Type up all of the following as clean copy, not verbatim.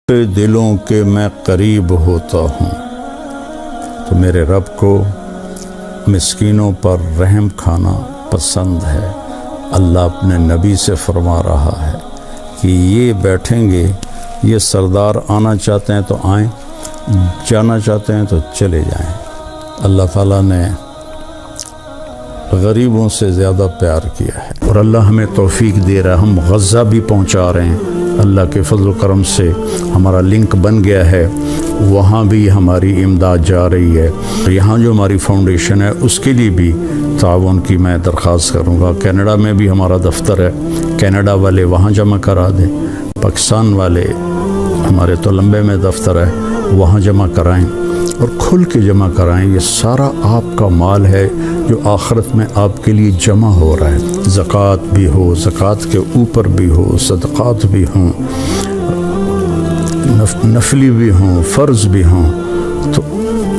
دلوں کے میں قریب ہوتا ہوں۔ تو میرے رب کو مسکینوں پر رحم کھانا پسند ہے۔ اللہ اپنے نبی سے فرما رہا ہے کہ یہ بیٹھیں گے، یہ سردار آنا چاہتے ہیں تو آئیں، جانا چاہتے ہیں تو چلے جائیں۔ اللہ تعالیٰ نے غریبوں سے زیادہ پیار کیا ہے، اور اللہ ہمیں توفیق دے رہا ہے۔ ہم غزہ بھی پہنچا رہے ہیں، اللہ کے فضل و کرم سے ہمارا لنک بن گیا ہے، وہاں بھی ہماری امداد جا رہی ہے۔ یہاں جو ہماری فاؤنڈیشن ہے اس کے لیے بھی تعاون کی میں درخواست کروں گا۔ کینیڈا میں بھی ہمارا دفتر ہے، کینیڈا والے وہاں جمع کرا دیں، پاکستان والے ہمارے تو لمبے میں دفتر ہے وہاں جمع کرائیں، اور کھل کے جمع کرائیں۔ یہ سارا آپ کا مال ہے جو آخرت میں آپ کے لیے جمع ہو رہا ہے۔ زکوٰۃ بھی ہو، زکوٰۃ کے اوپر بھی ہو، صدقات بھی ہوں، نفلی بھی ہوں، فرض بھی ہوں، تو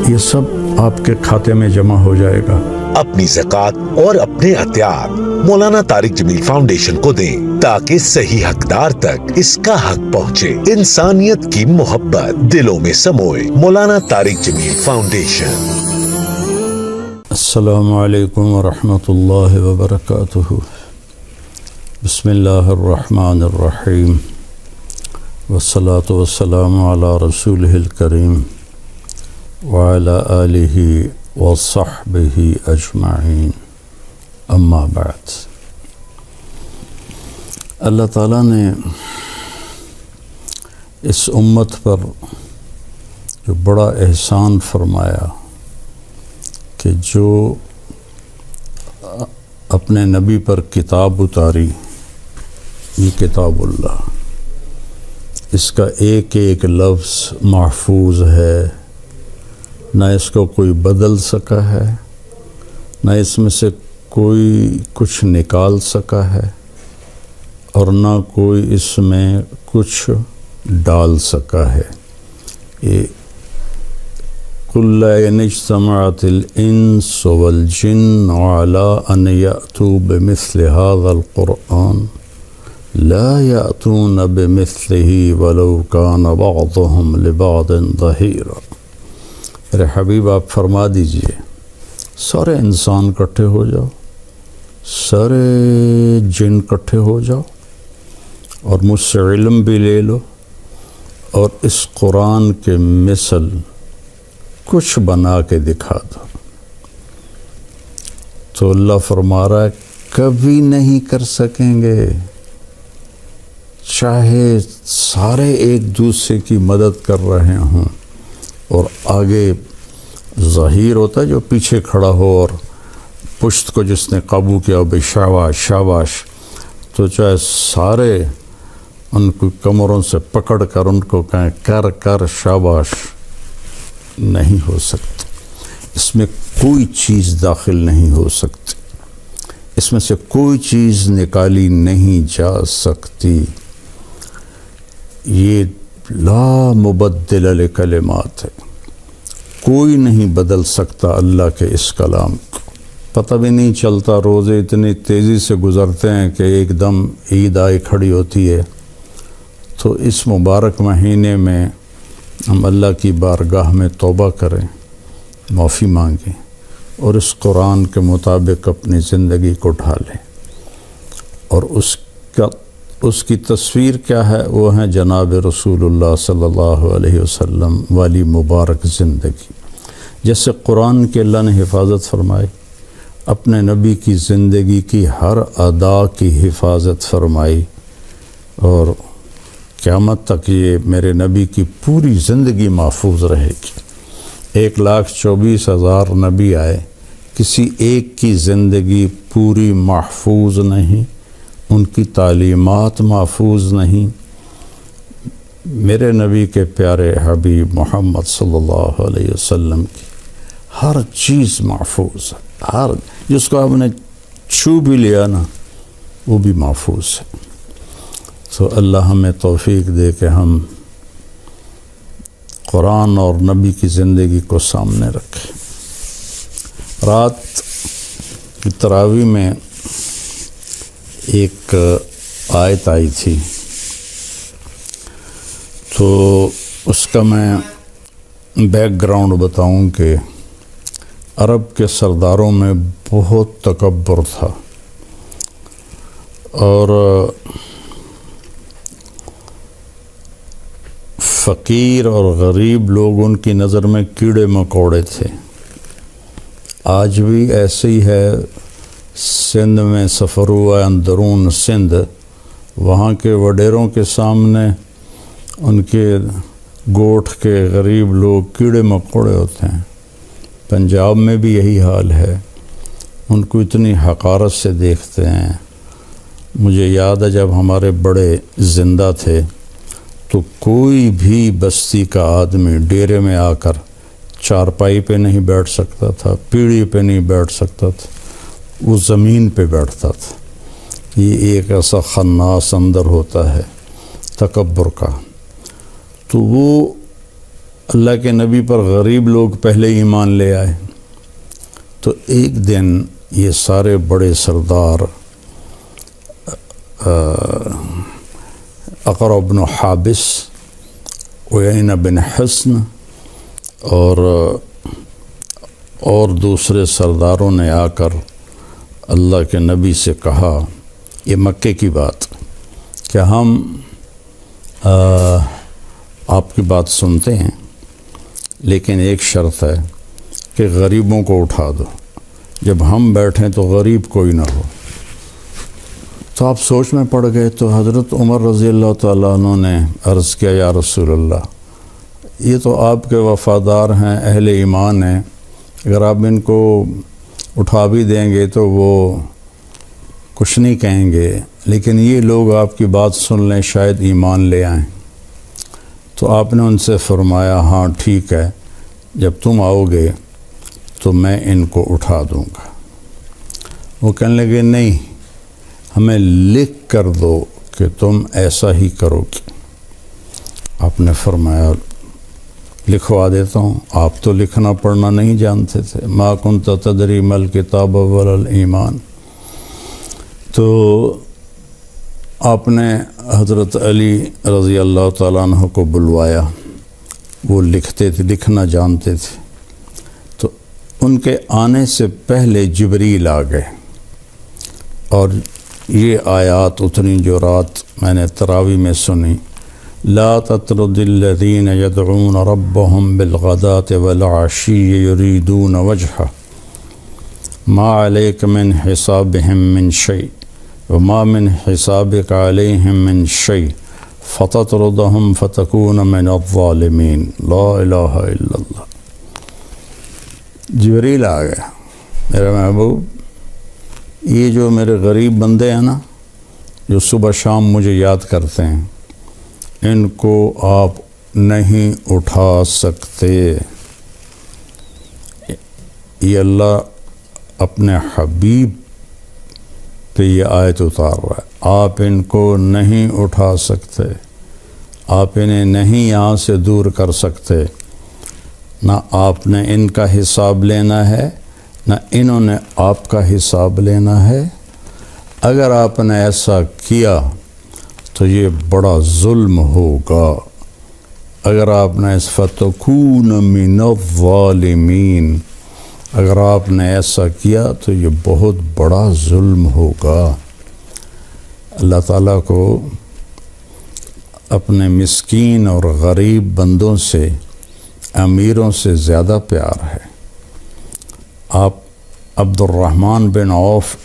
یہ سب آپ کے کھاتے میں جمع ہو جائے گا۔ اپنی زکوٰۃ اور اپنے عطیات مولانا طارق جمیل فاؤنڈیشن کو دیں تاکہ صحیح حقدار تک اس کا حق پہنچے۔ انسانیت کی محبت دلوں میں سموئے۔ مولانا طارق جمیل فاؤنڈیشن۔ السلام علیکم ورحمۃ اللہ وبرکاتہ۔ بسم اللہ الرحمن الرحیم، والصلاة والسلام علی رسولہ الکریم وعلی آلہ وصحبہ اجمعین، اما بعد۔ اللہ تعالیٰ نے اس امت پر جو بڑا احسان فرمایا کہ جو اپنے نبی پر کتاب اتاری، یہ کتاب اللہ، اس کا ایک ایک لفظ محفوظ ہے، نہ اس کو کوئی بدل سکا ہے، نہ اس میں سے کوئی کچھ نکال سکا ہے، اور نہ کوئی اس میں کچھ ڈال سکا ہے۔ یہ قُلْ لَا اجْتَمَعَتِ الْإِنسُ وَالْجِنُّ عَلَىٰ أَنْ يَأْتُوا بِمِثْلِ هَذَا الْقُرْآنِ لَا يَأْتُونَ بِمِثْلِهِ وَلَوْ كَانَ بَعْضُهُمْ لِبَعْضٍ ظَهِيرًا۔ میرے حبیب آپ فرما دیجئے، سارے انسان کٹھے ہو جاؤ، سارے جن کٹھے ہو جاؤ، اور مجھ سے علم بھی لے لو، اور اس قرآن کے مثل کچھ بنا کے دکھا دو، تو اللہ فرما رہا ہے کبھی نہیں کر سکیں گے، چاہے سارے ایک دوسرے کی مدد کر رہے ہوں، اور آگے ظہیر ہوتا ہے جو پیچھے کھڑا ہو اور پشت کو جس نے قابو کیا بے شاباش شاباش، تو چاہے سارے ان کو کمروں سے پکڑ کر ان کو کہیں کر کر شاباش، نہیں ہو سکتی۔ اس میں کوئی چیز داخل نہیں ہو سکتی، اس میں سے کوئی چیز نکالی نہیں جا سکتی۔ یہ لا مبدل لکلمات ہے، کوئی نہیں بدل سکتا اللہ کے اس کلام کو۔ پتہ بھی نہیں چلتا، روزے اتنی تیزی سے گزرتے ہیں کہ ایک دم عید آئی کھڑی ہوتی ہے۔ تو اس مبارک مہینے میں ہم اللہ کی بارگاہ میں توبہ کریں، معافی مانگیں، اور اس قرآن کے مطابق اپنی زندگی کو ڈھالیں۔ اور اس کی تصویر کیا ہے؟ وہ ہے جناب رسول اللہ صلی اللہ علیہ وسلم والی مبارک زندگی۔ جیسے قرآن کے اللہ نے حفاظت فرمائی، اپنے نبی کی زندگی کی ہر ادا کی حفاظت فرمائی، اور قیامت تک یہ میرے نبی کی پوری زندگی محفوظ رہے گی۔ 1,24,000 نبی آئے، کسی ایک کی زندگی پوری محفوظ نہیں، ان کی تعلیمات محفوظ نہیں۔ میرے نبی کے پیارے حبیب محمد صلی اللہ علیہ وسلم کی ہر چیز محفوظ ہے، ہر جس کو آپ نے چھو بھی لیا نا وہ بھی محفوظ ہے۔ تو اللہ ہمیں توفیق دے کہ ہم قرآن اور نبی کی زندگی کو سامنے رکھیں۔ رات کی تراویح میں ایک آیت آئی تھی، تو اس کا میں بیک گراؤنڈ بتاؤں کہ عرب کے سرداروں میں بہت تکبر تھا، اور فقیر اور غریب لوگ ان کی نظر میں کیڑے مکوڑے تھے۔ آج بھی ایسے ہی ہے۔ سندھ میں سفر ہوا، اندرون سندھ، وہاں کے وڈیروں کے سامنے ان کے گوٹھ کے غریب لوگ کیڑے مکوڑے ہوتے ہیں۔ پنجاب میں بھی یہی حال ہے، ان کو اتنی حقارت سے دیکھتے ہیں۔ مجھے یاد ہے جب ہمارے بڑے زندہ تھے تو کوئی بھی بستی کا آدمی ڈیرے میں آ کر چارپائی پہ نہیں بیٹھ سکتا تھا، پیڑھی پہ نہیں بیٹھ سکتا تھا، وہ زمین پہ بیٹھتا تھا۔ یہ ایک ایسا خناس اندر ہوتا ہے تکبر کا۔ تو وہ اللہ کے نبی پر غریب لوگ پہلے ایمان لے آئے۔ تو ایک دن یہ سارے بڑے سردار اقرع بن حابس، عیینہ بن حصن اور دوسرے سرداروں نے آ کر اللہ کے نبی سے کہا، یہ مکے کی بات، کہ ہم آپ کی بات سنتے ہیں لیکن ایک شرط ہے کہ غریبوں کو اٹھا دو، جب ہم بیٹھیں تو غریب کوئی نہ ہو۔ تو آپ سوچ میں پڑ گئے۔ تو حضرت عمر رضی اللہ تعالیٰ عنہ نے عرض کیا، یا رسول اللہ، یہ تو آپ کے وفادار ہیں، اہل ایمان ہیں، اگر آپ ان کو اٹھا بھی دیں گے تو وہ کچھ نہیں کہیں گے، لیکن یہ لوگ آپ کی بات سن لیں شاید ایمان لے آئیں۔ تو آپ نے ان سے فرمایا، ہاں ٹھیک ہے، جب تم آؤ گے تو میں ان کو اٹھا دوں گا۔ وہ کہنے لگے، نہیں، ہمیں لکھ کر دو کہ تم ایسا ہی کرو گے۔ آپ نے فرمایا، لکھوا دیتا ہوں۔ آپ تو لکھنا پڑھنا نہیں جانتے تھے، ما کنت تدری ما الکتاب ولا الایمان۔ تو آپ نے حضرت علی رضی اللہ تعالیٰ عنہ کو بلوایا، وہ لکھتے تھے، لکھنا جانتے تھے۔ تو ان کے آنے سے پہلے جبریل آ گئے، اور یہ آیات اتنی جو رات میں نے تراویح میں سنی، لا تطرد الذین یدعون ربهم بالغداة والعشی یریدون وجہہ ما علیک من حسابهم من شیء وما من حسابک علیہم من شیء فتطردهم فتکون من الظالمین۔ لا الہ الا اللہ۔ جبریل آ گیا، میرے محبوب، یہ جو میرے غریب بندے ہیں نا، جو صبح شام مجھے یاد کرتے ہیں، ان کو آپ نہیں اٹھا سکتے۔ یہ اللہ اپنے حبیب پہ یہ آیت اتار رہا ہے، آپ ان کو نہیں اٹھا سکتے، آپ انہیں نہیں یہاں سے دور کر سکتے۔ نہ آپ نے ان کا حساب لینا ہے، نہ انہوں نے آپ کا حساب لینا ہے۔ اگر آپ نے ایسا کیا تو یہ بڑا ظلم ہوگا۔ اگر آپ نے اس فتکون من الظالمین، اگر آپ نے ایسا کیا تو یہ بہت بڑا ظلم ہوگا۔ اللہ تعالیٰ کو اپنے مسکین اور غریب بندوں سے، امیروں سے زیادہ پیار ہے۔ آپ عبد الرحمن بن عوف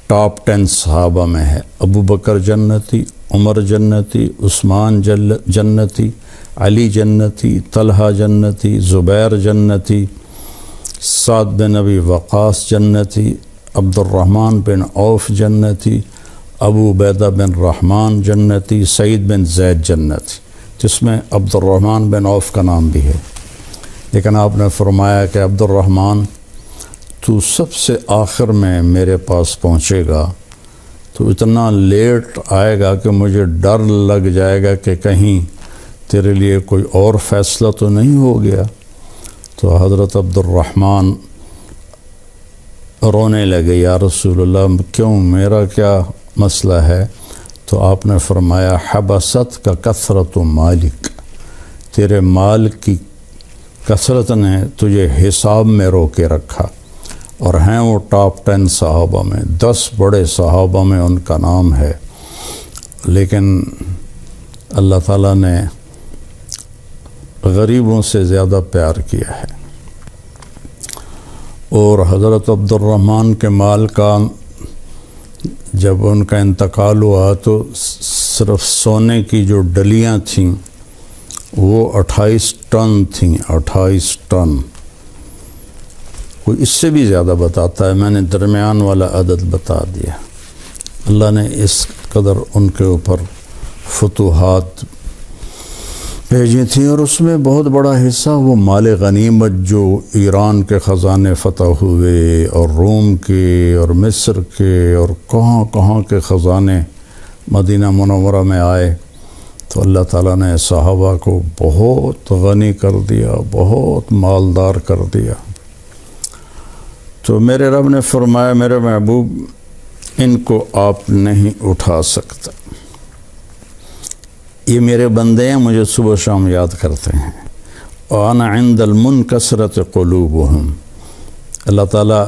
ٹاپ 10 صحابہ میں ہے۔ ابو بکر جنتی، عمر جنتی، عثمان جنتی، علی جنتی، طلحہ جنتی، زبیر جنتی، سعد بن ابی وقاص جنتی، عبد الرحمن بن عوف جنتی، ابو عبیدہ بن رحمان جنتی، سعید بن زید جنتی، جس میں عبد الرحمن بن عوف کا نام بھی ہے۔ لیکن آپ نے فرمایا کہ عبد الرحمن، تو سب سے آخر میں میرے پاس پہنچے گا تو اتنا لیٹ آئے گا کہ مجھے ڈر لگ جائے گا کہ کہیں تیرے لیے کوئی اور فیصلہ تو نہیں ہو گیا۔ تو حضرت عبد الرحمن رونے لگے، یا رسول اللہ، کیوں، میرا کیا مسئلہ ہے؟ تو آپ نے فرمایا، حبست کا کثرت مالک، تیرے مال کی کثرت نے تجھے حساب میں رو کے رکھا، اور ہیں وہ ٹاپ 10 صحابہ میں، 10 بڑے صحابہ میں ان کا نام ہے، لیکن اللہ تعالیٰ نے غریبوں سے زیادہ پیار کیا ہے۔ اور حضرت عبد الرحمن کے مال کا جب ان کا انتقال ہوا تو صرف سونے کی جو ڈلیاں تھیں وہ 28 ٹن تھیں، 28 ٹن۔ کوئی اس سے بھی زیادہ بتاتا ہے، میں نے درمیان والا عدد بتا دیا۔ اللہ نے اس قدر ان کے اوپر فتوحات بھیجی تھیں، اور اس میں بہت بڑا حصہ وہ مال غنیمت جو ایران کے خزانے فتح ہوئے، اور روم کے، اور مصر کے، اور کہاں کہاں کے خزانے مدینہ منورہ میں آئے، تو اللہ تعالیٰ نے صحابہ کو بہت غنی کر دیا، بہت مالدار کر دیا۔ تو میرے رب نے فرمایا میرے محبوب ان کو آپ نہیں اٹھا سکتا، یہ میرے بندے ہیں، مجھے صبح شام یاد کرتے ہیں۔ وَأَنَا عِنْدَ الْمُنْكَسِرَةِ قُلُوبُهُمْ، اللہ تعالیٰ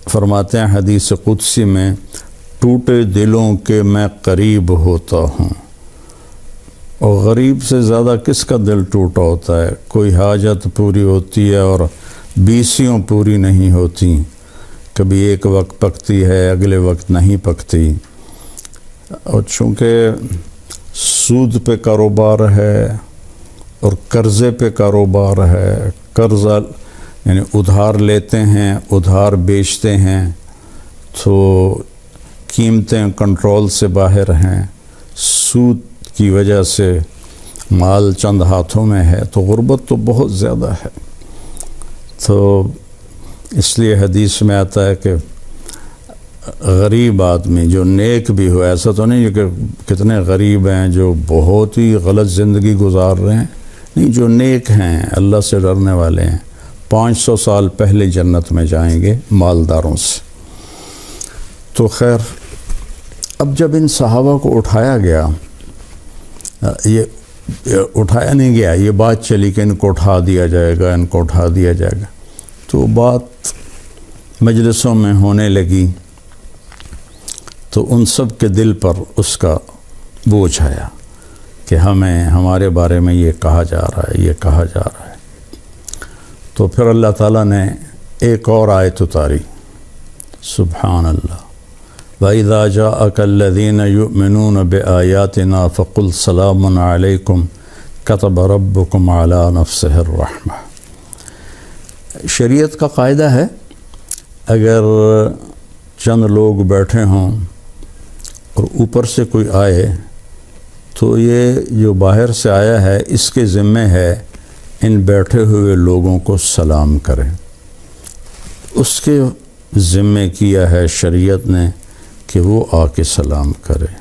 فرماتے ہیں حدیث قدسی میں، ٹوٹے دلوں کے میں قریب ہوتا ہوں۔ اور غریب سے زیادہ کس کا دل ٹوٹا ہوتا ہے؟ کوئی حاجت پوری ہوتی ہے اور 20 پوری نہیں ہوتی، کبھی ایک وقت پکتی ہے، اگلے وقت نہیں پکتی۔ اور چونکہ سود پہ کاروبار ہے اور قرضے پہ کاروبار ہے، قرضہ یعنی ادھار لیتے ہیں، ادھار بیچتے ہیں، تو قیمتیں کنٹرول سے باہر ہیں، سود کی وجہ سے مال چند ہاتھوں میں ہے، تو غربت تو بہت زیادہ ہے۔ تو اس لیے حدیث میں آتا ہے کہ غریب آدمی جو نیک بھی ہو، ایسا تو نہیں کہ کتنے غریب ہیں جو بہت ہی غلط زندگی گزار رہے ہیں، نہیں، جو نیک ہیں، اللہ سے ڈرنے والے ہیں، 500 سال پہلے جنت میں جائیں گے مالداروں سے۔ تو خیر، اب جب ان صحابہ کو اٹھایا گیا، یہ اٹھایا نہیں گیا، یہ بات چلی کہ ان کو اٹھا دیا جائے گا، ان کو اٹھا دیا جائے گا، تو بات مجلسوں میں ہونے لگی، تو ان سب کے دل پر اس کا بوجھ آیا کہ ہمارے بارے میں یہ کہا جا رہا ہے، یہ کہا جا رہا ہے۔ تو پھر اللہ تعالیٰ نے ایک اور آیت اتاری، سبحان اللہ، وَإِذَا جَاءَكَ الَّذِينَ يُؤْمِنُونَ بِآيَاتِنَا فَقُلْ سَلَامٌ عَلَيْكُمْ كَتَبَ رَبُّكُمْ عَلَى نَفْسِهِ الرَّحْمَةِ۔ شریعت کا قاعدہ ہے، اگر چند لوگ بیٹھے ہوں اور اوپر سے کوئی آئے تو یہ جو باہر سے آیا ہے اس کے ذمہ ہے ان بیٹھے ہوئے لوگوں کو سلام کریں، اس کے ذمہ کیا ہے شریعت نے کہ وہ آ کے سلام کرے۔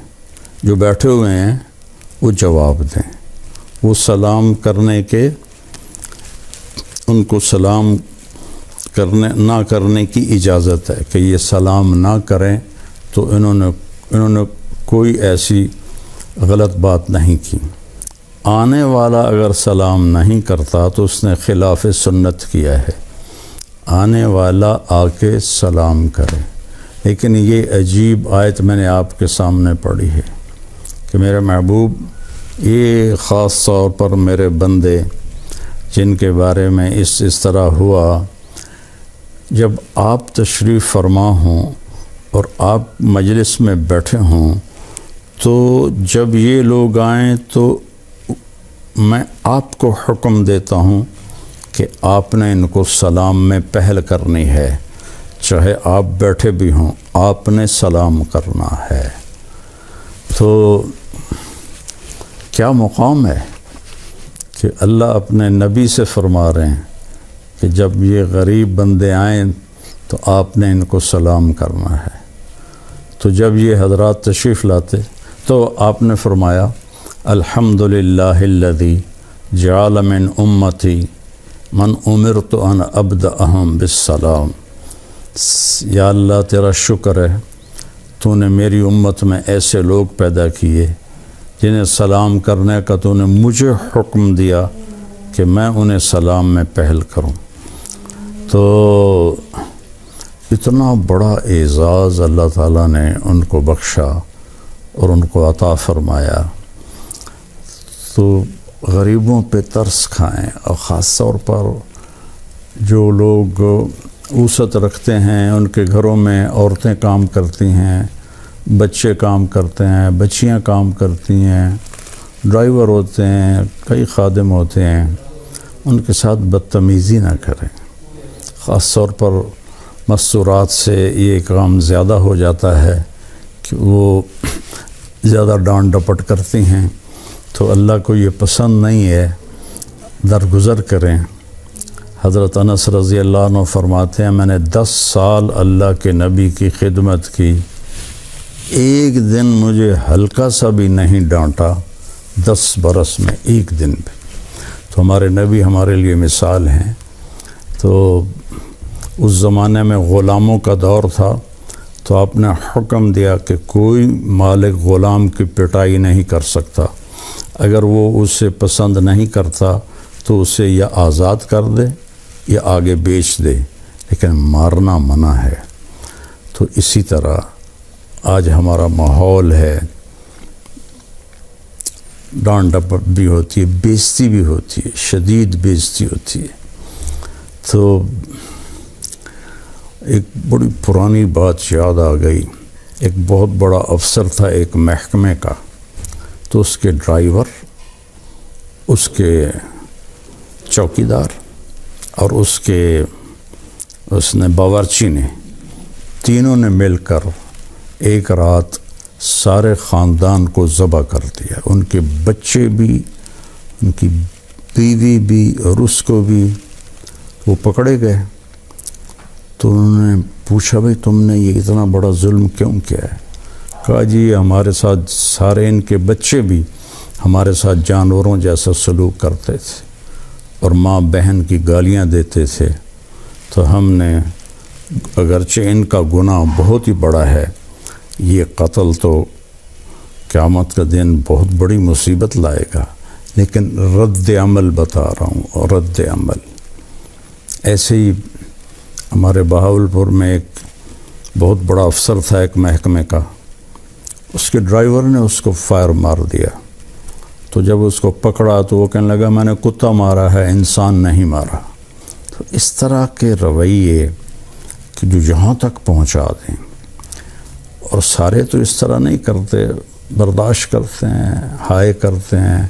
جو بیٹھے ہوئے ہیں وہ جواب دیں، وہ سلام کرنے کے، ان کو سلام نہ کرنے کی اجازت ہے کہ یہ سلام نہ کریں، تو انہوں نے کوئی ایسی غلط بات نہیں کی۔ آنے والا اگر سلام نہیں کرتا تو اس نے خلاف سنت کیا ہے، آنے والا آ کے سلام کرے۔ لیکن یہ عجیب آیت میں نے آپ کے سامنے پڑھی ہے کہ میرے محبوب، یہ خاص طور پر میرے بندے جن کے بارے میں اس طرح ہوا، جب آپ تشریف فرما ہوں اور آپ مجلس میں بیٹھے ہوں، تو جب یہ لوگ آئیں تو میں آپ کو حکم دیتا ہوں کہ آپ نے ان کو سلام میں پہل کرنی ہے، چاہے آپ بیٹھے بھی ہوں، آپ نے سلام کرنا ہے۔ تو کیا مقام ہے کہ اللہ اپنے نبی سے فرما رہے ہیں کہ جب یہ غریب بندے آئیں تو آپ نے ان کو سلام کرنا ہے۔ تو جب یہ حضرات تشریف لاتے تو آپ نے فرمایا، الحمدللہ الذی جعل من امتی من امرت ان ابدأہم بالسلام۔ یا اللہ تیرا شکر ہے، تو نے میری امت میں ایسے لوگ پیدا کیے جنہیں سلام کرنے کا تو نے مجھے حکم دیا کہ میں انہیں سلام میں پہل کروں۔ تو اتنا بڑا اعزاز اللہ تعالیٰ نے ان کو بخشا اور ان کو عطا فرمایا۔ تو غریبوں پہ ترس کھائیں، اور خاص طور پر جو لوگ وسعت رکھتے ہیں، ان کے گھروں میں عورتیں کام کرتی ہیں، بچے کام کرتے ہیں، بچیاں کام کرتی ہیں، ڈرائیور ہوتے ہیں، کئی خادم ہوتے ہیں، ان کے ساتھ بدتمیزی نہ کریں۔ خاص طور پر مستورات سے یہ کام زیادہ ہو جاتا ہے کہ وہ زیادہ ڈانٹ ڈپٹ کرتی ہیں، تو اللہ کو یہ پسند نہیں ہے، درگزر کریں۔ حضرت انس رضی اللہ عنہ فرماتے ہیں، میں نے 10 سال اللہ کے نبی کی خدمت کی، ایک دن مجھے ہلکا سا بھی نہیں ڈانٹا، 10 برس میں ایک دن بھی۔ تو ہمارے نبی ہمارے لیے مثال ہیں۔ تو اس زمانے میں غلاموں کا دور تھا، تو آپ نے حکم دیا کہ کوئی مالک غلام کی پٹائی نہیں کر سکتا، اگر وہ اسے پسند نہیں کرتا تو اسے یا آزاد کر دے یا آگے بیچ دے، لیکن مارنا منع ہے۔ تو اسی طرح آج ہمارا ماحول ہے، ڈانٹ ڈپٹ بھی ہوتی ہے، بےزتی بھی ہوتی ہے، شدید بےزتی ہوتی ہے۔ تو ایک بڑی پرانی بات یاد آ گئی، ایک بہت بڑا افسر تھا ایک محکمے کا، تو اس کے ڈرائیور، اس کے چوکیدار اور اس نے باورچی نے، تینوں نے مل کر ایک رات سارے خاندان کو ذبح کر دیا، ان کے بچے بھی، ان کی بیوی بھی اور اس کو بھی۔ وہ پکڑے گئے تو انہوں نے پوچھا، بھئی تم نے یہ اتنا بڑا ظلم کیوں کیا ہے؟ کہا جی ہمارے ساتھ سارے ان کے بچے بھی ہمارے ساتھ جانوروں جیسا سلوک کرتے تھے اور ماں بہن کی گالیاں دیتے تھے، تو ہم نے، اگرچہ ان کا گناہ بہت ہی بڑا ہے، یہ قتل تو قیامت کا دن بہت بڑی مصیبت لائے گا، لیکن رد عمل بتا رہا ہوں، اور رد عمل۔ ایسے ہی ہمارے بہاولپور میں ایک بہت بڑا افسر تھا ایک محکمے کا، اس کے ڈرائیور نے اس کو فائر مار دیا۔ تو جب اس کو پکڑا تو وہ کہنے لگا میں نے کتا مارا ہے، انسان نہیں مارا۔ تو اس طرح کے رویے کہ جو یہاں تک پہنچا دیں، اور سارے تو اس طرح نہیں کرتے، برداشت کرتے ہیں، ہائے کرتے ہیں،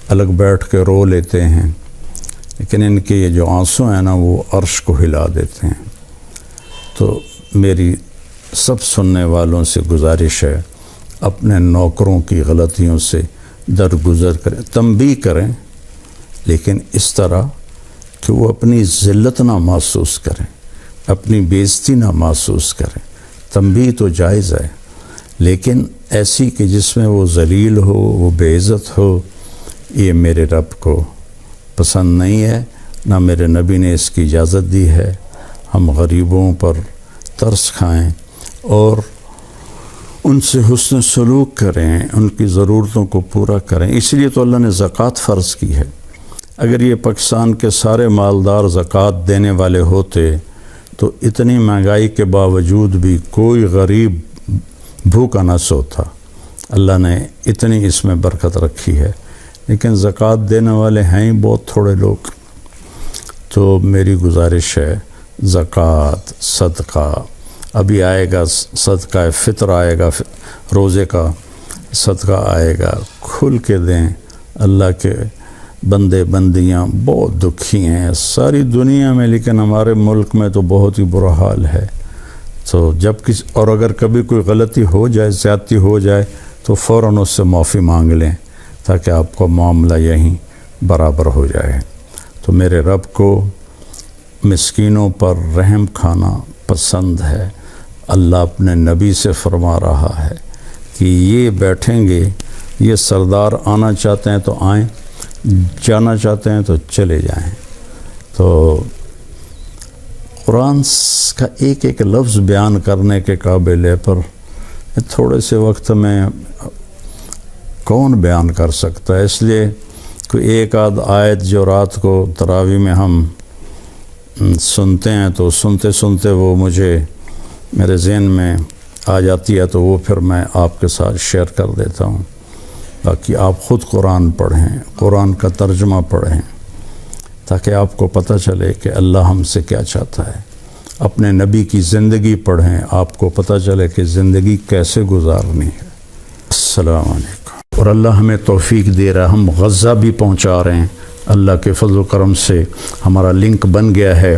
الگ بیٹھ کے رو لیتے ہیں، لیکن ان کے یہ جو آنسو ہیں نا وہ عرش کو ہلا دیتے ہیں۔ تو میری سب سننے والوں سے گزارش ہے، اپنے نوکروں کی غلطیوں سے درگزر کریں، تنبیہ کریں، لیکن اس طرح کہ وہ اپنی ذلت نہ محسوس کریں، اپنی بےزتی نہ محسوس کریں۔ تنبیہ تو جائز ہے، لیکن ایسی کہ جس میں وہ ذلیل ہو، وہ بے عزت ہو، یہ میرے رب کو پسند نہیں ہے، نہ میرے نبی نے اس کی اجازت دی ہے۔ ہم غریبوں پر ترس کھائیں اور ان سے حسن سلوک کریں، ان کی ضرورتوں کو پورا کریں۔ اس لیے تو اللہ نے زکوٰۃ فرض کی ہے۔ اگر یہ پاکستان کے سارے مالدار زکوٰۃ دینے والے ہوتے تو اتنی مہنگائی کے باوجود بھی کوئی غریب بھوکا نہ سوتا۔ اللہ نے اتنی اس میں برکت رکھی ہے، لیکن زکوٰۃ دینے والے ہیں ہی بہت تھوڑے لوگ۔ تو میری گزارش ہے، زکوٰۃ، صدقہ، ابھی آئے گا صدقہ فطر، آئے گا روزے کا صدقہ آئے گا، کھل کے دیں۔ اللہ کے بندے بندیاں بہت دکھی ہیں ساری دنیا میں، لیکن ہمارے ملک میں تو بہت ہی برا حال ہے۔ تو جب اور اگر کبھی کوئی غلطی ہو جائے، زیادتی ہو جائے، تو فوراً اس سے معافی مانگ لیں تاکہ آپ کا معاملہ یہیں برابر ہو جائے۔ تو میرے رب کو مسکینوں پر رحم کھانا پسند ہے۔ اللہ اپنے نبی سے فرما رہا ہے کہ یہ بیٹھیں گے، یہ سردار آنا چاہتے ہیں تو آئیں، جانا چاہتے ہیں تو چلے جائیں۔ تو قرآن کا ایک ایک لفظ بیان کرنے کے قابل ہے، پر تھوڑے سے وقت میں کون بیان کر سکتا ہے، اس لیے کوئی ایک آدھ آیت جو رات کو تراویح میں ہم سنتے ہیں تو سنتے سنتے وہ مجھے میرے ذہن میں آ جاتی ہے تو وہ پھر میں آپ کے ساتھ شیئر کر دیتا ہوں. باقی آپ خود قرآن پڑھیں، قرآن کا ترجمہ پڑھیں، تاکہ آپ کو پتہ چلے کہ اللہ ہم سے کیا چاہتا ہے. اپنے نبی کی زندگی پڑھیں، آپ کو پتہ چلے کہ زندگی کیسے گزارنی ہے. السلام علیکم. اور اللہ ہمیں توفیق دے رہا ہے، ہم غزہ بھی پہنچا رہے ہیں. اللہ کے فضل و کرم سے ہمارا لنک بن گیا ہے،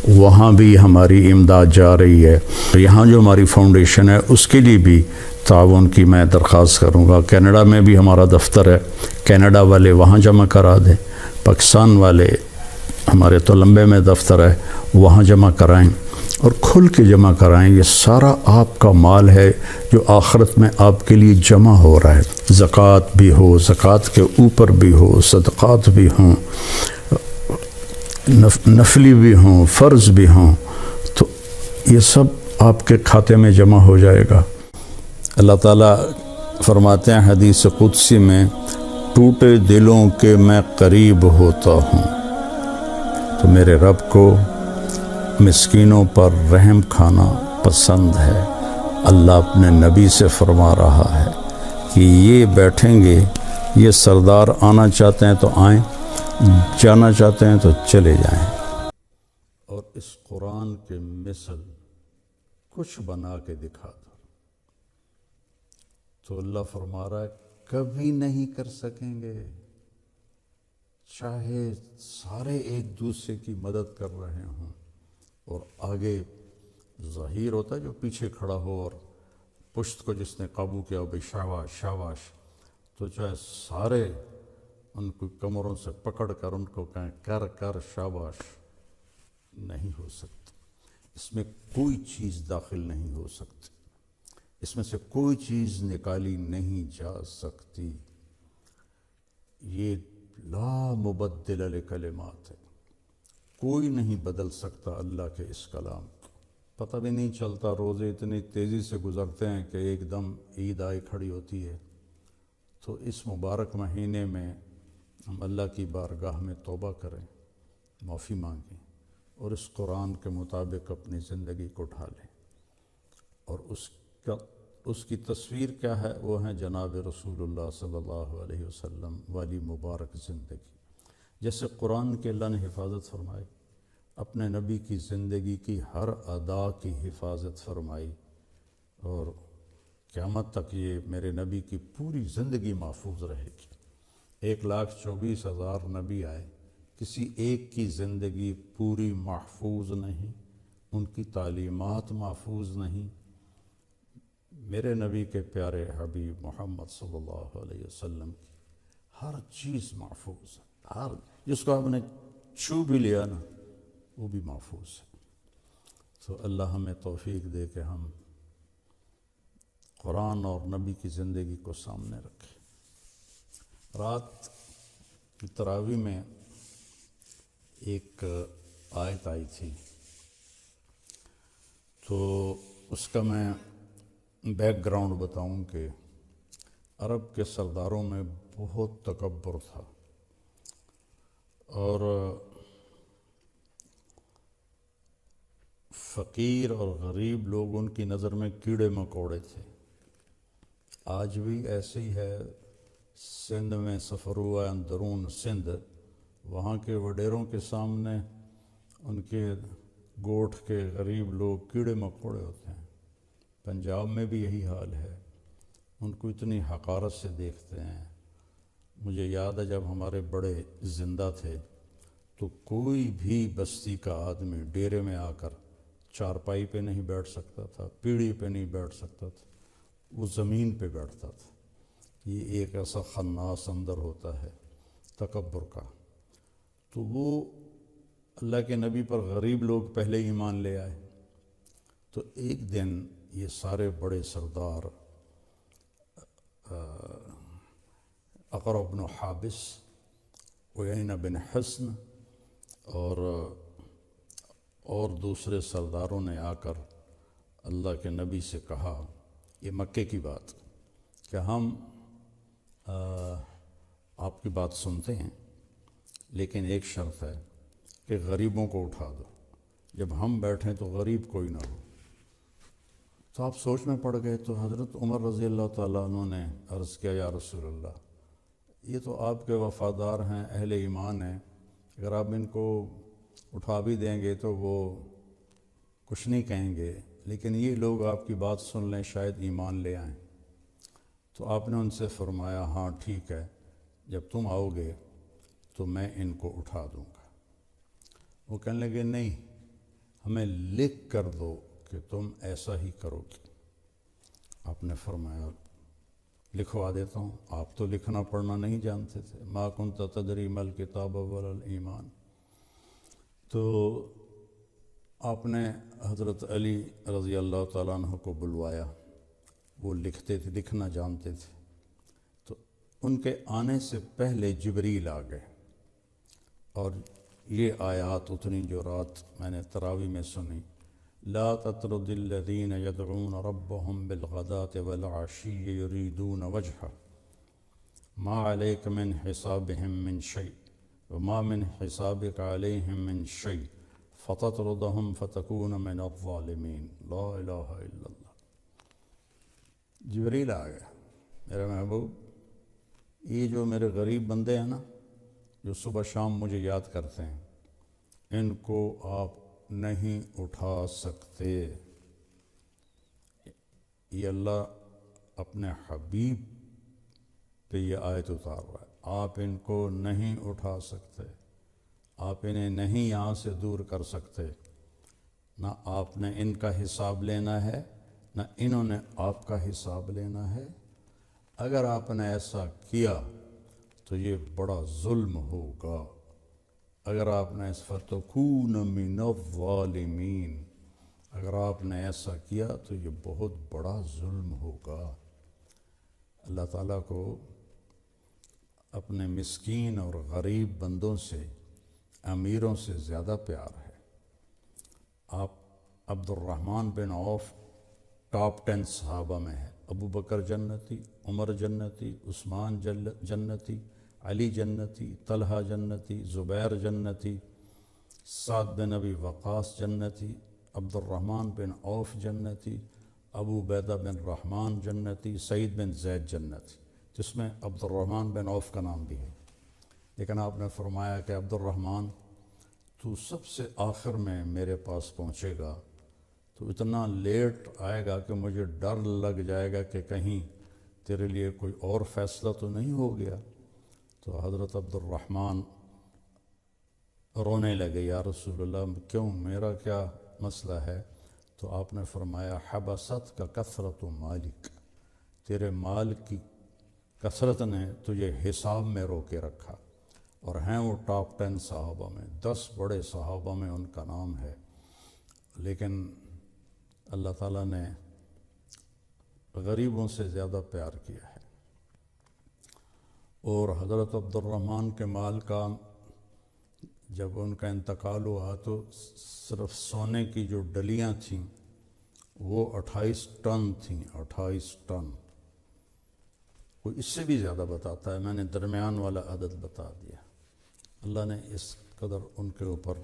وہاں بھی ہماری امداد جا رہی ہے. یہاں جو ہماری فاؤنڈیشن ہے اس کے لیے بھی تعاون کی میں درخواست کروں گا. کینیڈا میں بھی ہمارا دفتر ہے، کینیڈا والے وہاں جمع کرا دیں. پاکستان والے ہمارے تولمبے میں دفتر ہے، وہاں جمع کرائیں اور کھل کے جمع کرائیں. یہ سارا آپ کا مال ہے جو آخرت میں آپ کے لیے جمع ہو رہا ہے. زکوٰۃ بھی ہو، زکوٰۃ کے اوپر بھی ہو، صدقات بھی ہوں، نفلی بھی ہوں، فرض بھی ہوں، تو یہ سب آپ کے کھاتے میں جمع ہو جائے گا. اللہ تعالیٰ فرماتے ہیں حدیث قدسی میں، ٹوٹے دلوں کے میں قریب ہوتا ہوں. تو میرے رب کو مسکینوں پر رحم کھانا پسند ہے. اللہ اپنے نبی سے فرما رہا ہے کہ یہ بیٹھیں گے، یہ سردار آنا چاہتے ہیں تو آئیں، جانا چاہتے ہیں تو چلے جائیں. اور اس قرآن کے مثل کچھ بنا کے دکھا دو. تو اللہ فرما رہا ہے کبھی نہیں کر سکیں گے، چاہے سارے ایک دوسرے کی مدد کر رہے ہوں. اور آگے ظہیر ہوتا ہے جو پیچھے کھڑا ہو اور پشت کو جس نے قابو کیا ہو، بھئی شاباش شاباش، تو چاہے سارے ان کو کمروں سے پکڑ کر ان کو کہیں کر کر شاباش، نہیں ہو سکتی. اس میں کوئی چیز داخل نہیں ہو سکتی، اس میں سے کوئی چیز نکالی نہیں جا سکتی. یہ لا مبدل لکلمات ہے، کوئی نہیں بدل سکتا اللہ کے اس کلام کو. پتہ بھی نہیں چلتا، روزے اتنی تیزی سے گزرتے ہیں کہ ایک دم عید آئی کھڑی ہوتی ہے. تو اس مبارک مہینے میں ہم اللہ کی بارگاہ میں توبہ کریں، معافی مانگیں اور اس قرآن کے مطابق اپنی زندگی کو ڈھالیں. اور اس کی تصویر کیا ہے؟ وہ ہیں جناب رسول اللہ صلی اللہ علیہ وسلم والی مبارک زندگی. جیسے قرآن کے اللہ نے حفاظت فرمائی، اپنے نبی کی زندگی کی ہر ادا کی حفاظت فرمائی، اور قیامت تک یہ میرے نبی کی پوری زندگی محفوظ رہے گی. 1,24,000 نبی آئے، کسی ایک کی زندگی پوری محفوظ نہیں، ان کی تعلیمات محفوظ نہیں. میرے نبی کے پیارے حبیب محمد صلی اللہ علیہ وسلم کی ہر چیز محفوظ ہے. ہر جس کو آپ نے چھو بھی لیا نا وہ بھی محفوظ ہے. تو اللہ ہمیں توفیق دے کہ ہم قرآن اور نبی کی زندگی کو سامنے رکھیں. رات کی تراویح میں ایک آیت آئی تھی، تو اس کا میں بیک گراؤنڈ بتاؤں کہ عرب کے سرداروں میں بہت تکبر تھا، اور فقیر اور غریب لوگ ان کی نظر میں کیڑے مکوڑے تھے. آج بھی ایسے ہی ہے. سندھ میں سفر ہوا ہے، اندرون سندھ، وہاں کے وڈیروں کے سامنے ان کے گوٹھ کے غریب لوگ کیڑے مکوڑے ہوتے ہیں. پنجاب میں بھی یہی حال ہے، ان کو اتنی حقارت سے دیکھتے ہیں. مجھے یاد ہے جب ہمارے بڑے زندہ تھے تو کوئی بھی بستی کا آدمی ڈیرے میں آ کر چارپائی پہ نہیں بیٹھ سکتا تھا، پیڑھی پہ نہیں بیٹھ سکتا تھا، وہ زمین پہ بیٹھتا تھا. یہ ایک ایسا خناس اندر ہوتا ہے تکبر کا. تو وہ اللہ کے نبی پر غریب لوگ پہلے ایمان لے آئے. تو ایک دن یہ سارے بڑے سردار اقرع بن حابس، عیینہ بن حصن اور دوسرے سرداروں نے آ کر اللہ کے نبی سے کہا، یہ مکے کی بات، کہ ہم آپ کی بات سنتے ہیں، لیکن ایک شرط ہے کہ غریبوں کو اٹھا دو، جب ہم بیٹھیں تو غریب کوئی نہ ہو۔ تو آپ سوچ میں پڑ گئے، تو حضرت عمر رضی اللہ تعالیٰ عنہ نے عرض کیا، یا رسول اللہ، یہ تو آپ کے وفادار ہیں، اہل ایمان ہیں، اگر آپ ان کو اٹھا بھی دیں گے تو وہ کچھ نہیں کہیں گے، لیکن یہ لوگ آپ کی بات سن لیں شاید ایمان لے آئیں۔ تو آپ نے ان سے فرمایا، ہاں ٹھیک ہے، جب تم آؤ گے تو میں ان کو اٹھا دوں گا۔ وہ کہنے لگے، نہیں، ہمیں لکھ کر دو کہ تم ایسا ہی کرو گے۔ آپ نے فرمایا، لکھوا دیتا ہوں۔ آپ تو لکھنا پڑھنا نہیں جانتے تھے، ما کنت تدری ما الکتاب ولا الایمان۔ تو آپ نے حضرت علی رضی اللہ تعالیٰ عنہ کو بلوایا، وہ لکھتے تھے، لکھنا جانتے تھے۔ تو ان کے آنے سے پہلے جبریل آ گئے، اور یہ آیات اتنی جو رات میں نے تراویح میں سنی، لا تطرد الذین یدعون ربهم بالغداة والعشی یریدون وجہہ ما علیک من حسابهم من شیء وما من حسابک علیہم من شیء فتطردهم فتکون من الظالمین۔ لا الہ الا اللہ۔ جبریل آ گیا، میرے محبوب، یہ جو میرے غریب بندے ہیں نا، جو صبح شام مجھے یاد کرتے ہیں، ان کو آپ نہیں اٹھا سکتے۔ یہ اللہ اپنے حبیب پہ یہ آیت اتار رہا ہے، آپ ان کو نہیں اٹھا سکتے، آپ انہیں نہیں یہاں سے دور کر سکتے، نہ آپ نے ان کا حساب لینا ہے، نہ انہوں نے آپ کا حساب لینا ہے۔ اگر آپ نے ایسا کیا تو یہ بڑا ظلم ہوگا۔ اگر آپ نے فَتَكُونَ مِنَ الظَّالِمِينَ، اگر آپ نے ایسا کیا تو یہ بہت بڑا ظلم ہوگا۔ اللہ تعالیٰ کو اپنے مسکین اور غریب بندوں سے، امیروں سے زیادہ پیار ہے۔ آپ عبد الرحمن بن عوف ٹاپ 10 صحابہ میں ہے۔ ابو بکر جنتی، عمر جنتی، عثمان جنتی، علی جنتی، طلحہ جنتی، زبیر جنتی، سعد بن ابی وقاص جنتی، عبد الرحمن بن عوف جنتی، ابو عبیدہ بن رحمان جنتی، سعید بن زید جنتی، جس میں عبد الرحمن بن عوف کا نام بھی ہے۔ لیکن آپ نے فرمایا کہ عبد الرحمن، تو سب سے آخر میں میرے پاس پہنچے گا، تو اتنا لیٹ آئے گا کہ مجھے ڈر لگ جائے گا کہ کہیں تیرے لیے کوئی اور فیصلہ تو نہیں ہو گیا۔ تو حضرت عبد الرحمن رونے لگے، یا رسول اللہ، کیوں، میرا کیا مسئلہ ہے؟ تو آپ نے فرمایا، حبست کا کثرت مالک، تیرے مال کی کثرت نے تجھے حساب میں روکے رکھا۔ اور ہیں وہ ٹاپ 10 صحابہ میں، 10 بڑے صحابہ میں ان کا نام ہے، لیکن اللہ تعالیٰ نے غریبوں سے زیادہ پیار کیا ہے۔ اور حضرت عبد الرحمن کے مال کا جب ان کا انتقال ہوا تو صرف سونے کی جو ڈلیاں تھیں وہ 28 ٹن تھیں، 28 ٹن۔ کوئی اس سے بھی زیادہ بتاتا ہے، میں نے درمیان والا عدد بتا دیا۔ اللہ نے اس قدر ان کے اوپر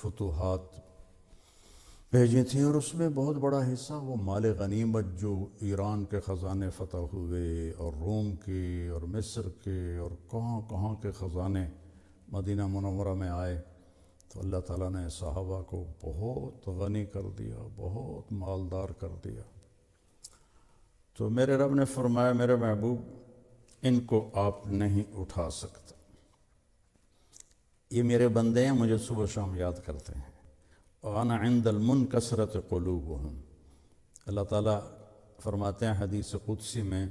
فتوحات بھیجی تھیں، اور اس میں بہت بڑا حصہ وہ مال غنیمت جو ایران کے خزانے فتح ہوئے، اور روم کے، اور مصر کے، اور کہاں کہاں کے خزانے مدینہ منورہ میں آئے، تو اللہ تعالیٰ نے صحابہ کو بہت غنی کر دیا، بہت مالدار کر دیا۔ تو میرے رب نے فرمایا، میرے محبوب، ان کو آپ نہیں اٹھا سکتے۔ یہ میرے بندے ہیں، مجھے صبح شام یاد کرتے ہیں۔ وَأَنَا عِنْدَ الْمُنْكَسْرَةِ قُلُوبُهُمْ، اللہ تعالیٰ فرماتے ہیں حدیث قدسی میں،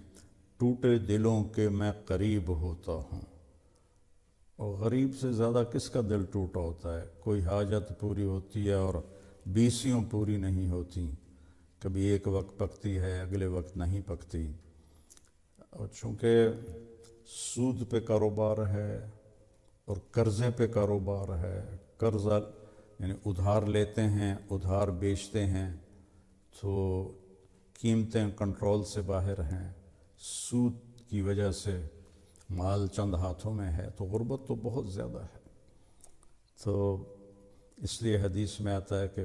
ٹوٹے دلوں کے میں قریب ہوتا ہوں۔ اور غریب سے زیادہ کس کا دل ٹوٹا ہوتا ہے؟ کوئی حاجت پوری ہوتی ہے اور 20 پوری نہیں ہوتی، کبھی ایک وقت پکتی ہے، اگلے وقت نہیں پکتی۔ اور چونکہ سود پہ کاروبار ہے اور قرضے پہ کاروبار ہے، قرضہ یعنی ادھار لیتے ہیں، ادھار بیچتے ہیں، تو قیمتیں کنٹرول سے باہر ہیں۔ سود کی وجہ سے مال چند ہاتھوں میں ہے تو غربت تو بہت زیادہ ہے۔ تو اس لیے حدیث میں آتا ہے کہ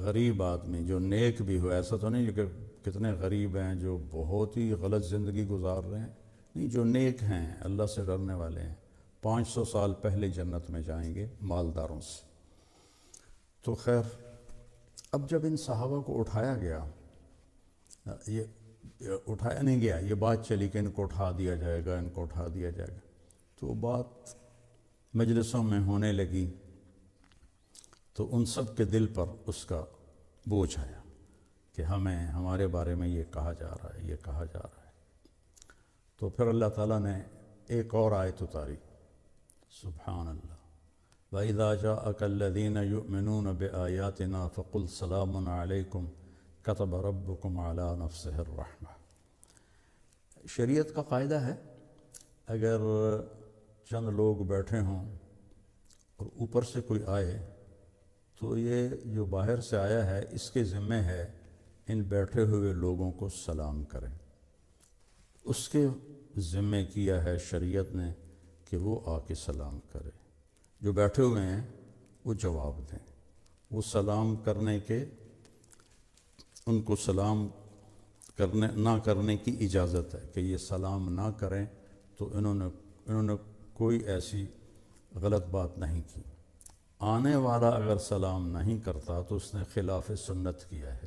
غریب آدمی جو نیک بھی ہو، ایسا تو نہیں کہ کتنے غریب ہیں جو بہت ہی غلط زندگی گزار رہے ہیں، نہیں، جو نیک ہیں، اللہ سے ڈرنے والے ہیں، 500 سال پہلے جنت میں جائیں گے مالداروں سے۔ تو خیر، اب جب ان صحابہ کو اٹھایا گیا، یہ اٹھایا نہیں گیا، یہ بات چلی کہ ان کو اٹھا دیا جائے گا، ان کو اٹھا دیا جائے گا، تو بات مجلسوں میں ہونے لگی، تو ان سب کے دل پر اس کا بوجھ آیا کہ ہمارے بارے میں یہ کہا جا رہا ہے، یہ کہا جا رہا ہے۔ تو پھر اللہ تعالیٰ نے ایک اور آیت اتاری، سبحان اللہ، وَإِذَا جَاءَكَ الَّذِينَ يُؤْمِنُونَ بِآيَاتِنَا فَقُلْ سَلَامٌ عَلَيْكُمْ كَتَبَ رَبُّكُمْ عَلَى نَفْسِهِ الرَّحْمَةِ۔ شریعت کا قاعدہ ہے، اگر چند لوگ بیٹھے ہوں اور اوپر سے کوئی آئے تو یہ جو باہر سے آیا ہے اس کے ذمہ ہے ان بیٹھے ہوئے لوگوں کو سلام کریں، اس کے ذمہ کیا ہے شریعت نے کہ وہ آ کے سلام کرے، جو بیٹھے ہوئے ہیں وہ جواب دیں، وہ سلام کرنے کے، ان کو سلام نہ کرنے کی اجازت ہے کہ یہ سلام نہ کریں، تو انہوں نے کوئی ایسی غلط بات نہیں کی۔ آنے والا اگر سلام نہیں کرتا تو اس نے خلاف سنت کیا ہے،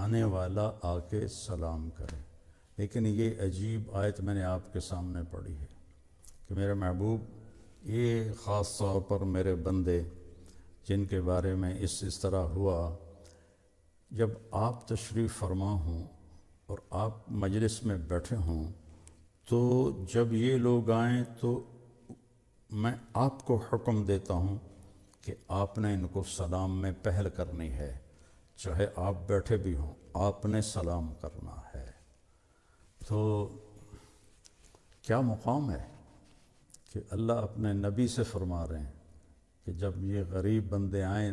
آنے والا آ کے سلام کرے۔ لیکن یہ عجیب آیت میں نے آپ کے سامنے پڑھی ہے کہ میرے محبوب، یہ خاص طور پر میرے بندے جن کے بارے میں اس طرح ہوا، جب آپ تشریف فرما ہوں اور آپ مجلس میں بیٹھے ہوں، تو جب یہ لوگ آئیں تو میں آپ کو حکم دیتا ہوں کہ آپ نے ان کو سلام میں پہل کرنی ہے، چاہے آپ بیٹھے بھی ہوں، آپ نے سلام کرنا ہے۔ تو کیا مقام ہے کہ اللہ اپنے نبی سے فرما رہے ہیں کہ جب یہ غریب بندے آئیں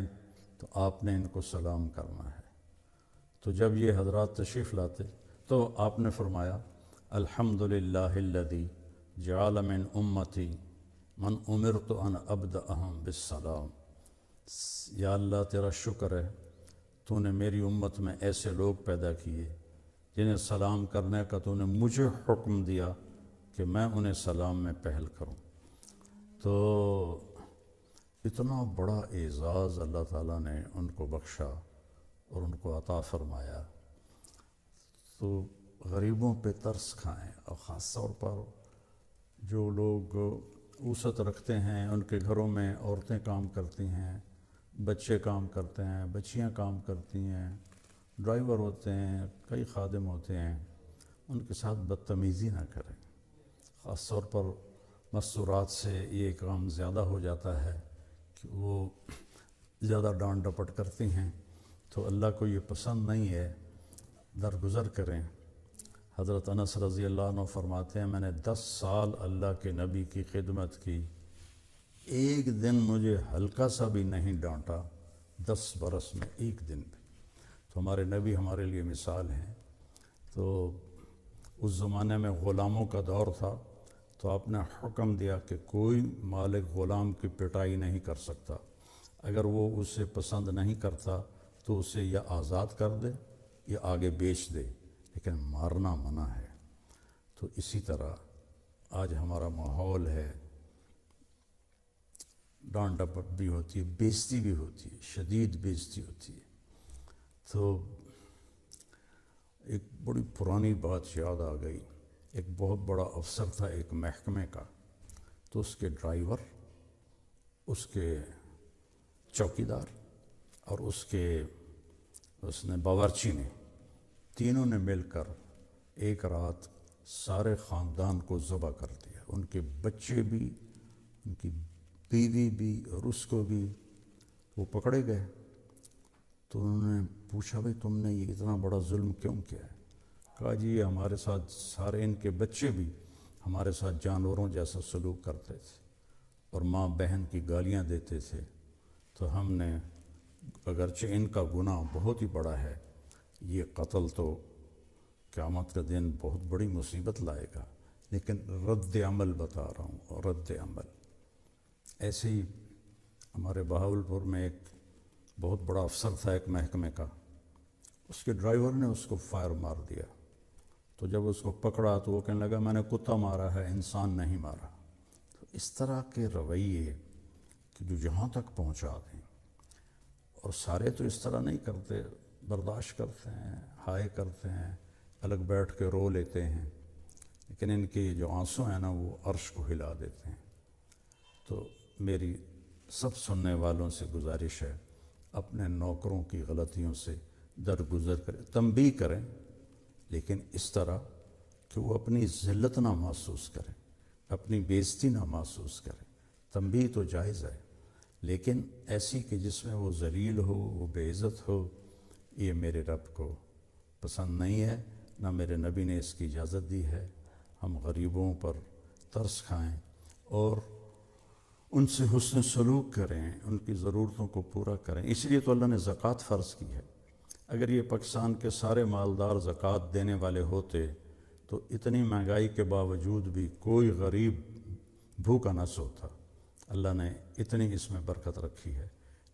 تو آپ نے ان کو سلام کرنا ہے۔ تو جب یہ حضرات تشریف لاتے تو آپ نے فرمایا، الحمدللہ الذی جعل من امتی من امرت ان ابدأہم بالسلام۔ یا اللہ تیرا شکر ہے، تو نے میری امت میں ایسے لوگ پیدا کیے جنہیں سلام کرنے کا تو نے مجھے حکم دیا کہ میں انہیں سلام میں پہل کروں۔ تو اتنا بڑا اعزاز اللہ تعالیٰ نے ان کو بخشا اور ان کو عطا فرمایا۔ تو غریبوں پہ ترس کھائیں، اور خاص طور پر جو لوگ وسعت رکھتے ہیں، ان کے گھروں میں عورتیں کام کرتی ہیں، بچے کام کرتے ہیں، بچیاں کام کرتی ہیں، ڈرائیور ہوتے ہیں، کئی خادم ہوتے ہیں، ان کے ساتھ بدتمیزی نہ کریں۔ خاص طور پر مستورات سے یہ کام زیادہ ہو جاتا ہے کہ وہ زیادہ ڈانٹ ڈپٹ کرتی ہیں، تو اللہ کو یہ پسند نہیں ہے، درگزر کریں۔ حضرت انس رضی اللہ عنہ فرماتے ہیں، میں نے 10 سال اللہ کے نبی کی خدمت کی، ایک دن مجھے ہلکا سا بھی نہیں ڈانٹا، 10 برس میں ایک دن بھی۔ تو ہمارے نبی ہمارے لیے مثال ہیں۔ تو اس زمانے میں غلاموں کا دور تھا، تو آپ نے حکم دیا کہ کوئی مالک غلام کی پٹائی نہیں کر سکتا، اگر وہ اسے پسند نہیں کرتا تو اسے یا آزاد کر دے یا آگے بیچ دے، لیکن مارنا منع ہے۔ تو اسی طرح آج ہمارا ماحول ہے، ڈانٹ ڈپٹ بھی ہوتی ہے، بےزتی بھی ہوتی ہے، شدید بےزتی ہوتی ہے۔ تو ایک بڑی پرانی بات یاد آ گئی، ایک بہت بڑا افسر تھا ایک محکمے کا، تو اس کے ڈرائیور، اس کے چوکیدار اور اس نے باورچی نے، تینوں نے مل کر ایک رات سارے خاندان کو ذبح کر دیا، ان کے بچے بھی، ان کی بیوی بھی اور اس کو بھی۔ وہ پکڑے گئے تو انہوں نے پوچھا، بھئی تم نے یہ اتنا بڑا ظلم کیوں کیا ہے؟ کہا جی یہ ہمارے ساتھ سارے، ان کے بچے بھی ہمارے ساتھ جانوروں جیسا سلوک کرتے تھے اور ماں بہن کی گالیاں دیتے تھے، تو ہم نے، اگرچہ ان کا گناہ بہت ہی بڑا ہے، یہ قتل تو قیامت کا دن بہت بڑی مصیبت لائے گا، لیکن رد عمل بتا رہا ہوں، رد عمل۔ ایسے ہی ہمارے بہاولپور میں ایک بہت بڑا افسر تھا ایک محکمے کا، اس کے ڈرائیور نے اس کو فائر مار دیا، تو جب اس کو پکڑا تو وہ کہنے لگا میں نے کتا مارا ہے، انسان نہیں مارا۔ تو اس طرح کے رویے کہ جو جہاں تک پہنچا دیں، اور سارے تو اس طرح نہیں کرتے، برداشت کرتے ہیں، ہائے کرتے ہیں، الگ بیٹھ کے رو لیتے ہیں، لیکن ان کے جو آنسو ہیں نا وہ عرش کو ہلا دیتے ہیں۔ تو میری سب سننے والوں سے گزارش ہے، اپنے نوکروں کی غلطیوں سے درگزر کریں، تنبیہ کریں، لیکن اس طرح کہ وہ اپنی ذلت نہ محسوس کریں، اپنی بےزتی نہ محسوس کریں۔ تنبیہ تو جائز ہے، لیکن ایسی کہ جس میں وہ ذلیل ہو، وہ بے عزت ہو، یہ میرے رب کو پسند نہیں ہے، نہ میرے نبی نے اس کی اجازت دی ہے۔ ہم غریبوں پر ترس کھائیں اور ان سے حسن سلوک کریں، ان کی ضرورتوں کو پورا کریں۔ اس لیے تو اللہ نے زکوٰۃ فرض کی ہے۔ اگر یہ پاکستان کے سارے مالدار زکوٰۃ دینے والے ہوتے تو اتنی مہنگائی کے باوجود بھی کوئی غریب بھوکا نہ سوتا۔ اللہ نے اتنی اس میں برکت رکھی ہے،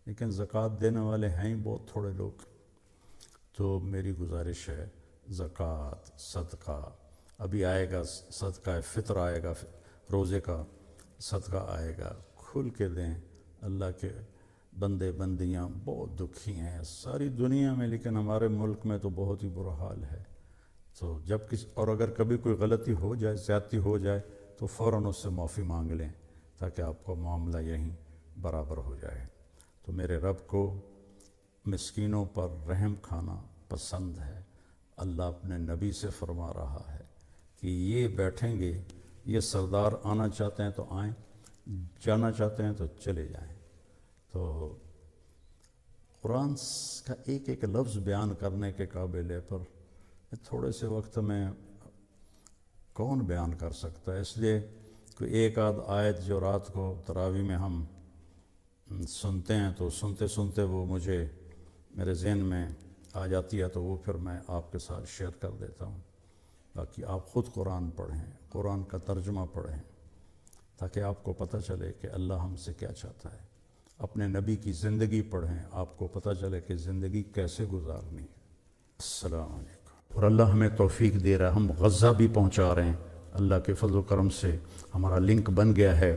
لیکن زکوٰۃ دینے والے ہیں ہی بہت تھوڑے لوگ۔ تو میری گزارش ہے، زکوٰۃ، صدقہ، ابھی آئے گا صدقہ فطر، آئے گا روزے کا صدقہ آئے گا، کھل کے دیں۔ اللہ کے بندے بندیاں بہت دکھی ہیں ساری دنیا میں، لیکن ہمارے ملک میں تو بہت ہی برا حال ہے۔ تو جب اور اگر کبھی کوئی غلطی ہو جائے، زیادتی ہو جائے، تو فوراً اس سے معافی مانگ لیں تاکہ آپ کا معاملہ یہیں برابر ہو جائے۔ تو میرے رب کو مسکینوں پر رحم کھانا پسند ہے۔ اللہ اپنے نبی سے فرما رہا ہے کہ یہ بیٹھیں گے، یہ سردار آنا چاہتے ہیں تو آئیں، جانا چاہتے ہیں تو چلے جائیں۔ تو قرآن کا ایک ایک لفظ بیان کرنے کے قابل ہے، پر تھوڑے سے وقت میں کون بیان کر سکتا ہے؟ اس لیے کوئی ایک آدھ آیت جو رات کو تراویح میں ہم سنتے ہیں تو سنتے سنتے وہ مجھے میرے ذہن میں آ جاتی ہے، تو وہ پھر میں آپ کے ساتھ شیئر کر دیتا ہوں۔ باقی آپ خود قرآن پڑھیں، قرآن کا ترجمہ پڑھیں، تاکہ آپ کو پتہ چلے کہ اللہ ہم سے کیا چاہتا ہے۔ اپنے نبی کی زندگی پڑھیں، آپ کو پتہ چلے کہ زندگی کیسے گزارنی ہے۔ السلام علیکم۔ اور اللہ ہمیں توفیق دے رہا ہے، ہم غزہ بھی پہنچا رہے ہیں، اللہ کے فضل و کرم سے ہمارا لنک بن گیا ہے،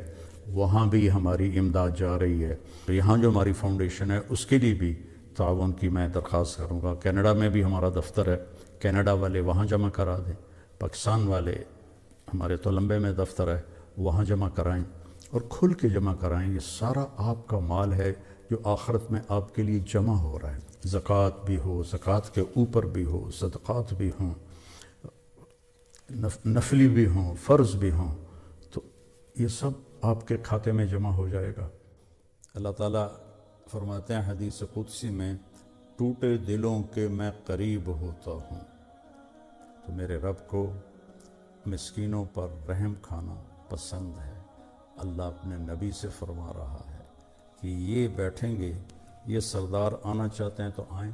وہاں بھی ہماری امداد جا رہی ہے۔ تو یہاں جو ہماری فاؤنڈیشن ہے اس کے لیے بھی تعاون کی میں درخواست کروں گا۔ کینیڈا میں بھی ہمارا دفتر ہے، کینیڈا والے وہاں جمع کرا دیں، پاکستان والے ہمارے تولمبے میں دفتر ہے وہاں جمع کرائیں، اور کھل کے جمع کرائیں۔ یہ سارا آپ کا مال ہے جو آخرت میں آپ کے لیے جمع ہو رہا ہے۔ زکوٰۃ بھی ہو، زکوٰۃ کے اوپر بھی ہو، صدقات بھی ہوں، نفلی بھی ہوں، فرض بھی ہوں، تو یہ سب آپ کے کھاتے میں جمع ہو جائے گا۔ اللہ تعالیٰ فرماتے ہیں حدیث قدسی میں، ٹوٹے دلوں کے میں قریب ہوتا ہوں۔ تو میرے رب کو مسکینوں پر رحم کھانا پسند ہے۔ اللہ اپنے نبی سے فرما رہا ہے کہ یہ بیٹھیں گے، یہ سردار آنا چاہتے ہیں تو آئیں،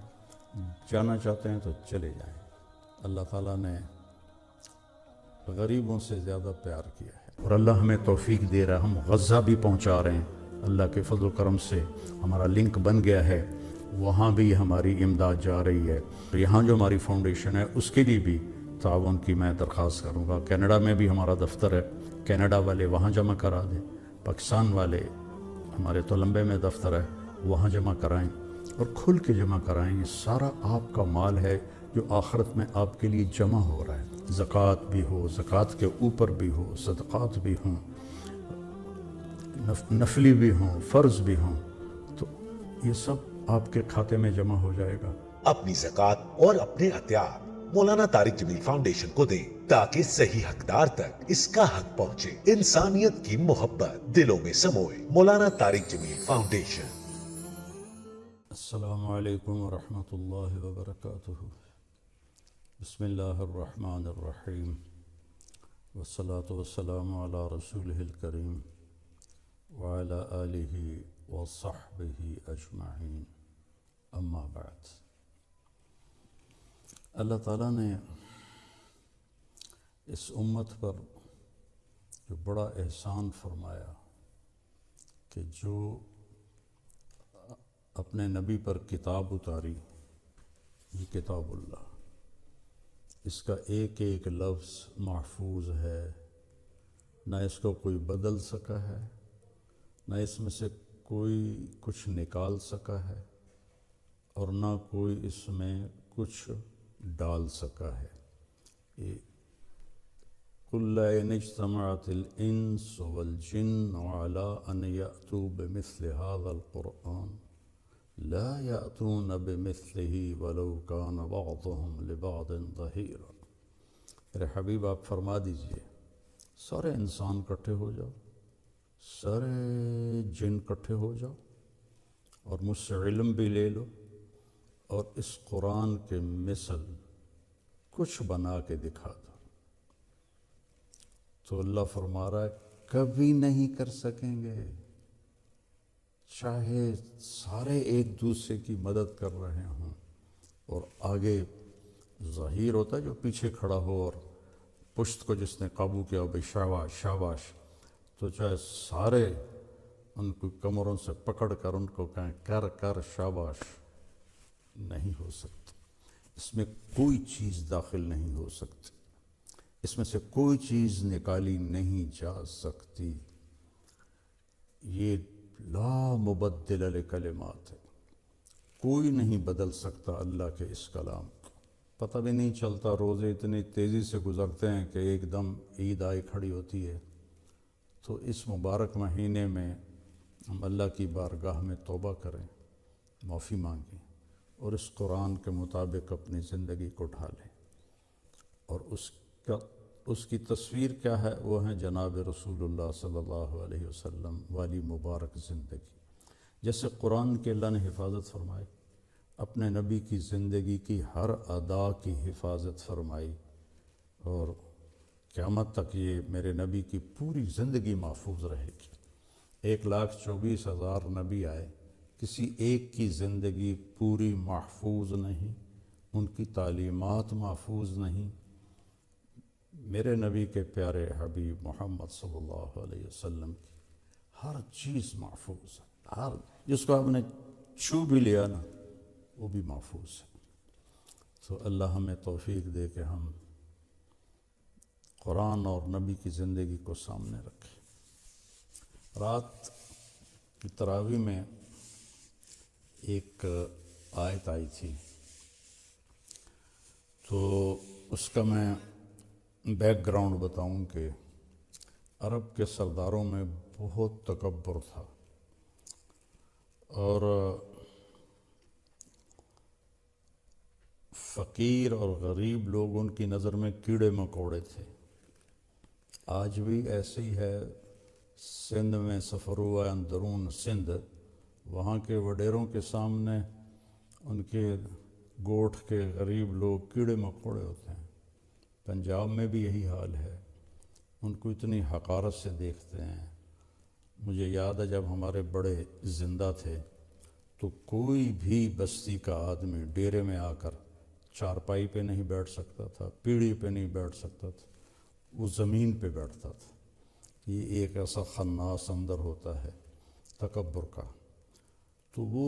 جانا چاہتے ہیں تو چلے جائیں۔ اللہ تعالیٰ نے غریبوں سے زیادہ پیار کیا ہے، اور اللہ ہمیں توفیق دے رہا ہے، ہم غزہ بھی پہنچا رہے ہیں۔ اللہ کے فضل و کرم سے ہمارا لنک بن گیا ہے، وہاں بھی ہماری امداد جا رہی ہے۔ تو یہاں جو ہماری فاؤنڈیشن ہے اس کے لیے بھی تعاون کی میں درخواست کروں گا۔ کینیڈا میں بھی ہمارا دفتر ہے، کینیڈا والے وہاں جمع کرا دیں، پاکستان والے ہمارے تولمبے میں دفتر ہے وہاں جمع کرائیں، اور کھل کے جمع کرائیں۔ یہ سارا آپ کا مال ہے جو آخرت میں آپ کے لیے جمع ہو رہا ہے۔ زکوٰۃ بھی ہو، زکوٰۃ کے اوپر بھی ہو، صدقات بھی ہوں، نفلی بھی ہوں، فرض بھی ہوں، تو یہ سب آپ کے کھاتے میں جمع ہو جائے گا۔ اپنی زکوٰۃ اور اپنے عطیات مولانا طارق جمیل فاؤنڈیشن کو دیں تاکہ صحیح حقدار تک اس کا حق پہنچے۔ انسانیت کی محبت دلوں میں سموئے۔ مولانا طارق جمیل فاؤنڈیشن۔ السلام علیکم ورحمۃ اللہ وبرکاتہ۔ بسم اللہ الرحمن الرحیم، والصلاة والسلام علی رسولہ الکریم وعلی آلہ وصحبہ اجمعین، اما بعد۔ اللہ تعالیٰ نے اس امت پر جو بڑا احسان فرمایا کہ جو اپنے نبی پر کتاب اتاری، یہ کتاب اللہ، اس کا ایک ایک لفظ محفوظ ہے، نہ اس کو کوئی بدل سکا ہے، نہ اس میں سے کوئی کچھ نکال سکا ہے، اور نہ کوئی اس میں کچھ ڈال سکا ہے۔ یہ قُلْ لَئِنِ اجْتَمَعَتِ الْإِنسُ وَالْجِنُّ عَلَىٰ أَنْ يَأْتُوا بِمِثْلِ هَٰذَا الْقُرْآنِ لَا يَأْتُونَ بِمِثْلِهِ وَلَوْ كَانَ بَعْضُهُمْ لِبَعْضٍ ظَهِيرًا۔ میرے حبیب آپ فرما دیجئے سارے انسان کٹھے ہو جاؤ، سارے جن کٹھے ہو جاؤ، اور مجھ سے علم بھی لے لو، اور اس قرآن کے مثل کچھ بنا کے دکھا دو۔ تو اللہ فرما رہا ہے کبھی نہیں کر سکیں گے، چاہے سارے ایک دوسرے کی مدد کر رہے ہوں، اور آگے ظہیر ہوتا ہے جو پیچھے کھڑا ہو اور پشت کو جس نے قابو کیا ہو، بھئی شاباش شاباش، تو چاہے سارے ان کو کمروں سے پکڑ کر ان کو کہیں کر کر شاباش، نہیں ہو سکتا۔ اس میں کوئی چیز داخل نہیں ہو سکتی، اس میں سے کوئی چیز نکالی نہیں جا سکتی۔ یہ لا مبدل لکلمات ہے، کوئی نہیں بدل سکتا اللہ کے اس کلام کو۔ پتہ بھی نہیں چلتا، روزے اتنی تیزی سے گزرتے ہیں کہ ایک دم عید آئی کھڑی ہوتی ہے۔ تو اس مبارک مہینے میں ہم اللہ کی بارگاہ میں توبہ کریں، معافی مانگیں، اور اس قرآن کے مطابق اپنی زندگی کو ڈھالیں۔ اور اس کی تصویر کیا ہے؟ وہ ہیں جناب رسول اللہ صلی اللہ علیہ وسلم والی مبارک زندگی۔ جیسے قرآن کے اللہ نے حفاظت فرمائی، اپنے نبی کی زندگی کی ہر ادا کی حفاظت فرمائی، اور قیامت تک یہ میرے نبی کی پوری زندگی محفوظ رہے گی۔ 1,24,000 نبی آئے، کسی ایک کی زندگی پوری محفوظ نہیں، ان کی تعلیمات محفوظ نہیں۔ میرے نبی کے پیارے حبیب محمد صلی اللہ علیہ وسلم کی ہر چیز محفوظ ہے، ہر جس کو آپ نے چھو بھی لیا نا وہ بھی محفوظ ہے۔ تو اللہ ہمیں توفیق دے کہ ہم قرآن اور نبی کی زندگی کو سامنے رکھیں۔ رات کی تراویح میں ایک آیت آئی تھی، تو اس کا میں بیک گراؤنڈ بتاؤں کہ عرب کے سرداروں میں بہت تکبر تھا، اور فقیر اور غریب لوگ ان کی نظر میں کیڑے مکوڑے تھے۔ آج بھی ایسے ہی ہے۔ سندھ میں سفر ہوا ہے، اندرون سندھ، وہاں کے وڈیروں کے سامنے ان کے گوٹھ کے غریب لوگ کیڑے مکوڑے ہوتے ہیں۔ پنجاب میں بھی یہی حال ہے، ان کو اتنی حقارت سے دیکھتے ہیں۔ مجھے یاد ہے جب ہمارے بڑے زندہ تھے تو کوئی بھی بستی کا آدمی ڈیرے میں آ کر چارپائی پہ نہیں بیٹھ سکتا تھا، پیڑھی پہ نہیں بیٹھ سکتا تھا، وہ زمین پہ بیٹھتا تھا۔ یہ ایک ایسا خناس اندر ہوتا ہے تکبر کا۔ تو وہ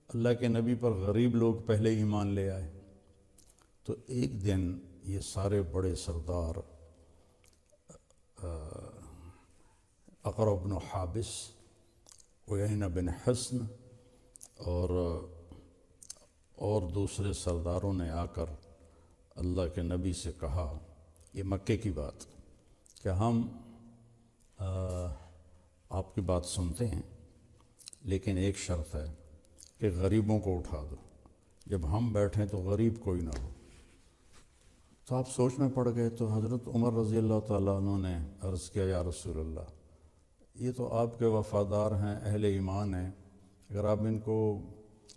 اللہ کے نبی پر غریب لوگ پہلے ایمان لے آئے۔ تو ایک دن یہ سارے بڑے سردار اقرع بن حابس، عیینہ بن حصن اور دوسرے سرداروں نے آ کر اللہ کے نبی سے کہا، یہ مکے کی بات، کہ ہم آپ کی بات سنتے ہیں، لیکن ایک شرط ہے کہ غریبوں کو اٹھا دو، جب ہم بیٹھیں تو غریب کوئی نہ ہو۔ تو آپ سوچ میں پڑ گئے۔ تو حضرت عمر رضی اللہ تعالیٰ عنہ نے عرض کیا، یا رسول اللہ، یہ تو آپ کے وفادار ہیں، اہل ایمان ہیں، اگر آپ ان کو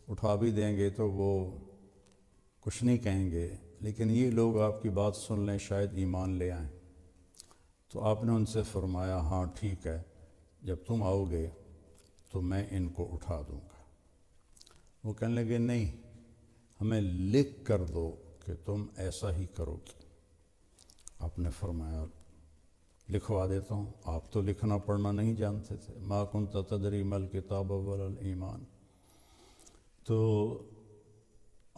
اٹھا بھی دیں گے تو وہ کچھ نہیں کہیں گے، لیکن یہ لوگ آپ کی بات سن لیں شاید ایمان لے آئیں۔ تو آپ نے ان سے فرمایا، ہاں ٹھیک ہے، جب تم آؤ گے تو میں ان کو اٹھا دوں گا۔ وہ کہنے لگے، نہیں، ہمیں لکھ کر دو کہ تم ایسا ہی کرو گے۔ آپ نے فرمایا، لکھوا دیتا ہوں، آپ تو لکھنا پڑھنا نہیں جانتے تھے، ما کنت تدری مل کتاب ولا الایمان۔ تو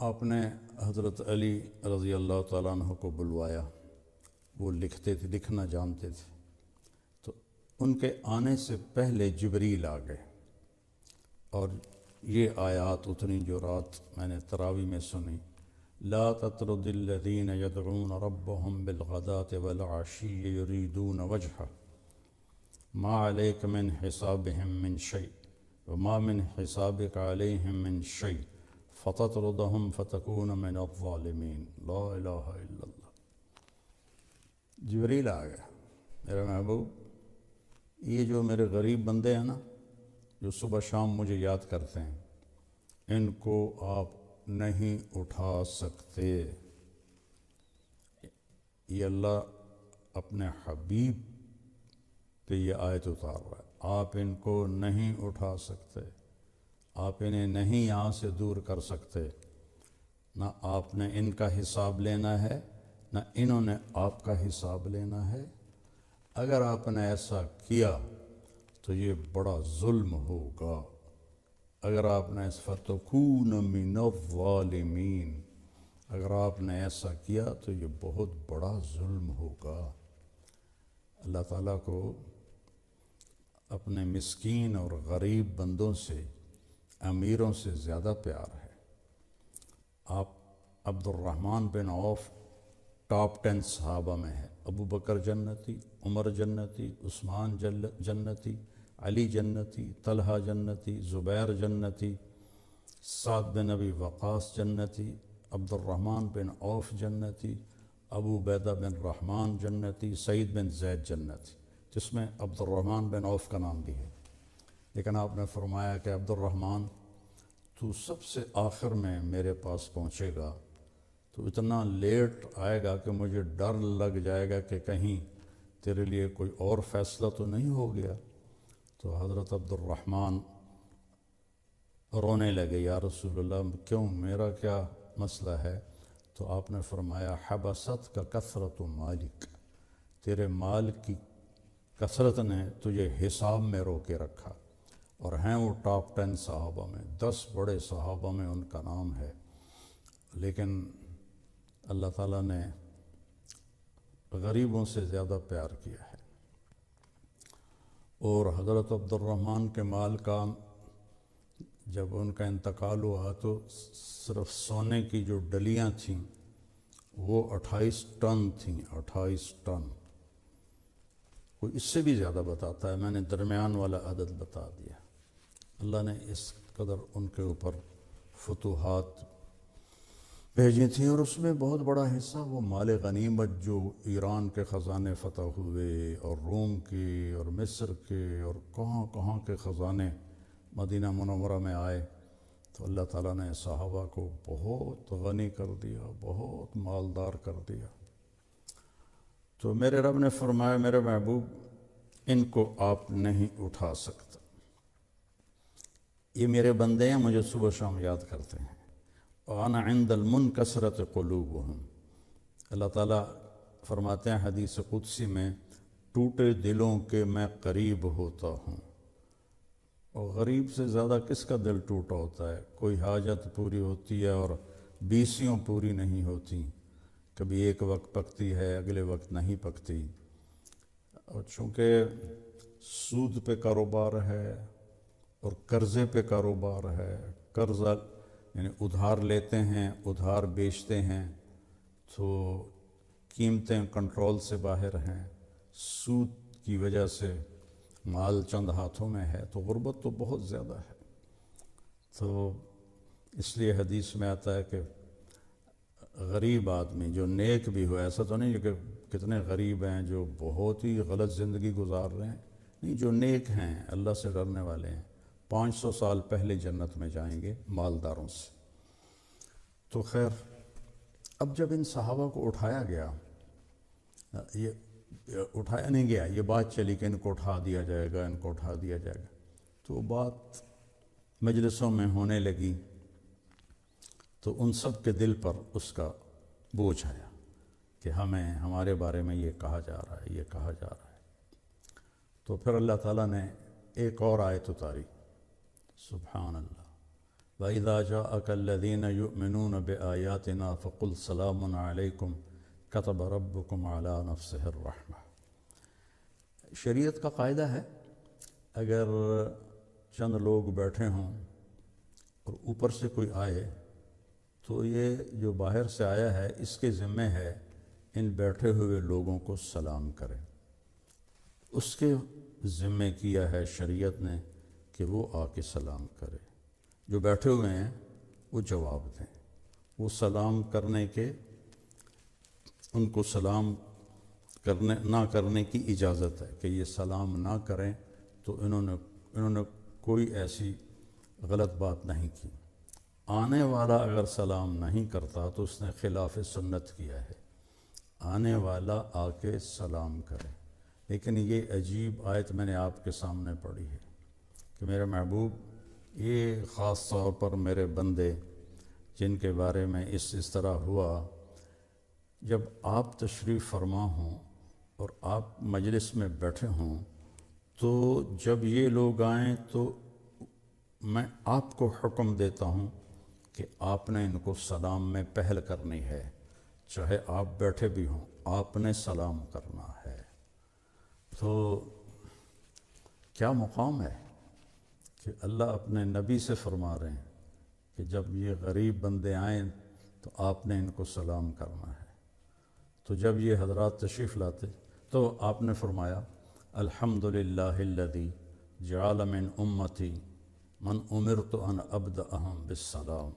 آپ نے حضرت علی رضی اللہ تعالیٰ عنہ کو بلوایا، وہ لکھتے تھے، لکھنا جانتے تھے، تو ان کے آنے سے پہلے جبریل آ گئے، اور یہ آیات اتنی جو رات میں نے تراویح میں سنی، لا تطرد الذین یدعون ربهم بالغداة والعشی یریدون وجہہ ما علیک من حسابهم من شیء وما من حسابک علیہم من شیء فتطردهم فتکون من الظالمین۔ لا الہ الا اللہ۔ جبریل آ گیا، میرا محبوب یہ جو میرے غریب بندے ہیں نا، جو صبح شام مجھے یاد کرتے ہیں، ان کو آپ نہیں اٹھا سکتے۔ یہ اللہ اپنے حبیب پہ یہ آیت اتار رہا ہے، آپ ان کو نہیں اٹھا سکتے، آپ انہیں نہیں یہاں سے دور کر سکتے، نہ آپ نے ان کا حساب لینا ہے نہ انہوں نے آپ کا حساب لینا ہے۔ اگر آپ نے ایسا کیا تو یہ بڑا ظلم ہوگا، اگر آپ نے فَتَكُونَ مِنَ الظَّالِمِينَ، اگر آپ نے ایسا کیا تو یہ بہت بڑا ظلم ہوگا۔ اللہ تعالیٰ کو اپنے مسکین اور غریب بندوں سے، امیروں سے زیادہ پیار ہے۔ آپ عبد الرحمن بن عوف ٹاپ 10 صحابہ میں ہے، ابو بکر جنتی، عمر جنتی، عثمان جنتی، علی جنتی، طلحہ جنتی، زبیر جنتی، سعد بن ابی وقاص جنتی، عبد الرحمن بن عوف جنتی، ابو عبیدہ بن رحمان جنتی، سعید بن زید جنتی، جس میں عبد الرحمن بن عوف کا نام بھی ہے۔ لیکن آپ نے فرمایا کہ عبد الرحمن تو سب سے آخر میں میرے پاس پہنچے گا، تو اتنا لیٹ آئے گا کہ مجھے ڈر لگ جائے گا کہ کہیں تیرے لیے کوئی اور فیصلہ تو نہیں ہو گیا۔ تو حضرت عبد الرحمن رونے لگے، یا رسول اللہ کیوں، میرا کیا مسئلہ ہے؟ تو آپ نے فرمایا حبست کا کثرت مالک، تیرے مال کی کثرت نے تجھے حساب میں رو کے رکھا۔ اور ہیں وہ ٹاپ 10 صحابہ میں، 10 بڑے صحابہ میں ان کا نام ہے، لیکن اللہ تعالیٰ نے غریبوں سے زیادہ پیار کیا ہے۔ اور حضرت عبد الرحمن کے مال کا جب ان کا انتقال ہوا تو صرف سونے کی جو ڈلیاں تھیں وہ 28 ٹن تھیں، 28 ٹن۔ کوئی اس سے بھی زیادہ بتاتا ہے، میں نے درمیان والا عدد بتا دیا۔ اللہ نے اس قدر ان کے اوپر فتوحات بھیجی تھیں، اور اس میں بہت بڑا حصہ وہ مال غنیمت جو ایران کے خزانے فتح ہوئے، اور روم کے اور مصر کے اور کہاں کہاں کے خزانے مدینہ منورہ میں آئے، تو اللہ تعالیٰ نے صحابہ کو بہت غنی کر دیا، بہت مالدار کر دیا۔ تو میرے رب نے فرمایا میرے محبوب ان کو آپ نہیں اٹھا سکتے، یہ میرے بندے ہیں، مجھے صبح شام یاد کرتے ہیں۔ وَأَنَا عِنْدَ الْمُنْكَسِرَةِ قُلُوبُهُمْ، اللہ تعالیٰ فرماتے ہیں حدیث قدسی میں، ٹوٹے دلوں کے میں قریب ہوتا ہوں۔ اور غریب سے زیادہ کس کا دل ٹوٹا ہوتا ہے؟ کوئی حاجت پوری ہوتی ہے اور 20 پوری نہیں ہوتی، کبھی ایک وقت پکتی ہے اگلے وقت نہیں پکتی۔ اور چونکہ سود پہ کاروبار ہے اور قرضے پہ کاروبار ہے، قرضہ یعنی ادھار لیتے ہیں ادھار بیچتے ہیں، تو قیمتیں کنٹرول سے باہر ہیں، سود کی وجہ سے مال چند ہاتھوں میں ہے، تو غربت تو بہت زیادہ ہے۔ تو اس لیے حدیث میں آتا ہے کہ غریب آدمی جو نیک بھی ہو، ایسا تو نہیں کہ کتنے غریب ہیں جو بہت ہی غلط زندگی گزار رہے ہیں، نہیں، جو نیک ہیں اللہ سے ڈرنے والے ہیں 500 سال پہلے جنت میں جائیں گے مالداروں سے۔ تو خیر، اب جب ان صحابہ کو اٹھایا گیا، یہ اٹھایا نہیں گیا، یہ بات چلی کہ ان کو اٹھا دیا جائے گا، ان کو اٹھا دیا جائے گا، تو بات مجلسوں میں ہونے لگی، تو ان سب کے دل پر اس کا بوجھ آیا کہ ہمارے بارے میں یہ کہا جا رہا ہے، یہ کہا جا رہا ہے۔ تو پھر اللہ تعالیٰ نے ایک اور آیت اتاری، سبحان اللہ، وَإِذَا جَاءَكَ الَّذِينَ يُؤْمِنُونَ بِآيَاتِنَا فَقُلْ سَلَامٌ عَلَيْكُمْ كَتَبَ رَبُّكُمْ عَلَى نَفْسِهِ الرَّحْمَةِ۔ شریعت کا قاعدہ ہے اگر چند لوگ بیٹھے ہوں اور اوپر سے کوئی آئے تو یہ جو باہر سے آیا ہے اس کے ذمہ ہے ان بیٹھے ہوئے لوگوں کو سلام کرے، اس کے ذمہ کیا ہے شریعت نے کہ وہ آ کے سلام کرے۔ جو بیٹھے ہوئے ہیں وہ جواب دیں، وہ سلام کرنے کے، ان کو سلام کرنے نہ کرنے کی اجازت ہے کہ یہ سلام نہ کریں، تو انہوں نے کوئی ایسی غلط بات نہیں کی۔ آنے والا اگر سلام نہیں کرتا تو اس نے خلاف سنت کیا ہے، آنے والا آ کے سلام کرے۔ لیکن یہ عجیب آیت میں نے آپ کے سامنے پڑھی ہے کہ میرے محبوب، یہ خاص طور پر میرے بندے جن کے بارے میں اس طرح ہوا، جب آپ تشریف فرما ہوں اور آپ مجلس میں بیٹھے ہوں تو جب یہ لوگ آئیں تو میں آپ کو حکم دیتا ہوں کہ آپ نے ان کو سلام میں پہل کرنی ہے، چاہے آپ بیٹھے بھی ہوں آپ نے سلام کرنا ہے۔ تو کیا مقام ہے کہ اللہ اپنے نبی سے فرما رہے ہیں کہ جب یہ غریب بندے آئیں تو آپ نے ان کو سلام کرنا ہے۔ تو جب یہ حضرات تشریف لاتے تو آپ نے فرمایا الحمدللہ الذی جعل من امتی من امرت ان ابدأہم بالسلام۔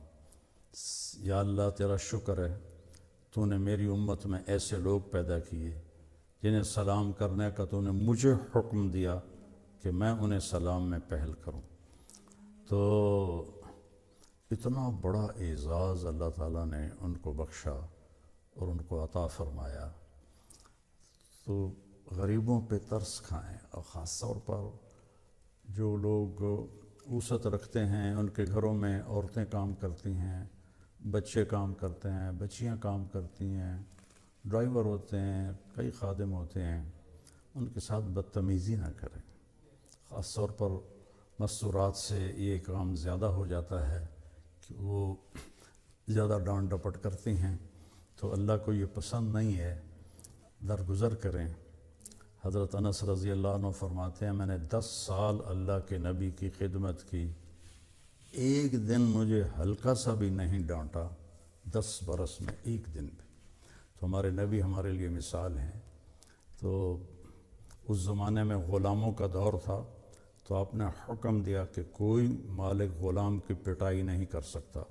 یا اللہ تیرا شکر ہے، تو نے میری امت میں ایسے لوگ پیدا کیے جنہیں سلام کرنے کا تو نے مجھے حکم دیا کہ میں انہیں سلام میں پہل کروں۔ تو اتنا بڑا اعزاز اللہ تعالیٰ نے ان کو بخشا اور ان کو عطا فرمایا۔ تو غریبوں پہ ترس کھائیں، اور خاص طور پر جو لوگ وسعت رکھتے ہیں، ان کے گھروں میں عورتیں کام کرتی ہیں، بچے کام کرتے ہیں، بچیاں کام کرتی ہیں، ڈرائیور ہوتے ہیں، کئی خادم ہوتے ہیں، ان کے ساتھ بدتمیزی نہ کریں۔ خاص طور پر مستورات سے یہ کام زیادہ ہو جاتا ہے کہ وہ زیادہ ڈانٹ ڈپٹ کرتی ہیں، تو اللہ کو یہ پسند نہیں ہے، درگزر کریں۔ حضرت انس رضی اللہ عنہ فرماتے ہیں میں نے 10 سال اللہ کے نبی کی خدمت کی، ایک دن مجھے ہلکا سا بھی نہیں ڈانٹا، 10 برس میں ایک دن بھی۔ تو ہمارے نبی ہمارے لیے مثال ہیں۔ تو اس زمانے میں غلاموں کا دور تھا، تو آپ نے حکم دیا کہ کوئی مالک غلام کی پٹائی نہیں کر سکتا،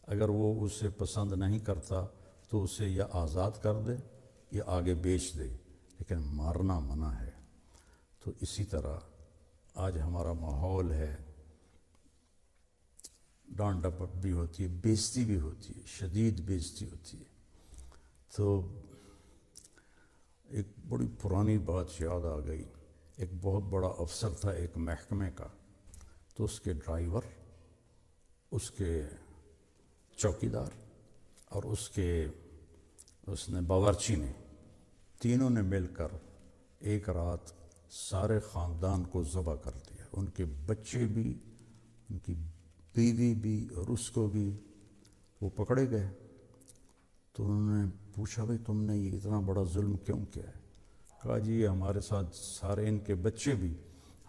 اگر وہ اسے پسند نہیں کرتا تو اسے یا آزاد کر دے یا آگے بیچ دے، لیکن مارنا منع ہے۔ تو اسی طرح آج ہمارا ماحول ہے، ڈانٹ ڈپٹ بھی ہوتی ہے، بےزتی بھی ہوتی ہے، شدید بےزتی ہوتی ہے۔ تو ایک بڑی پرانی بات یاد آ گئی، ایک بہت بڑا افسر تھا ایک محکمے کا، تو اس کے ڈرائیور، اس کے چوکیدار اور اس نے باورچی نے، تینوں نے مل کر ایک رات سارے خاندان کو ذبح کر دیا، ان کے بچے بھی، ان کی بیوی بھی اور اس کو بھی۔ وہ پکڑے گئے تو انہوں نے پوچھا بھئی تم نے یہ اتنا بڑا ظلم کیوں کیا ہے؟ کہا جی یہ ہمارے ساتھ سارے ان کے بچے بھی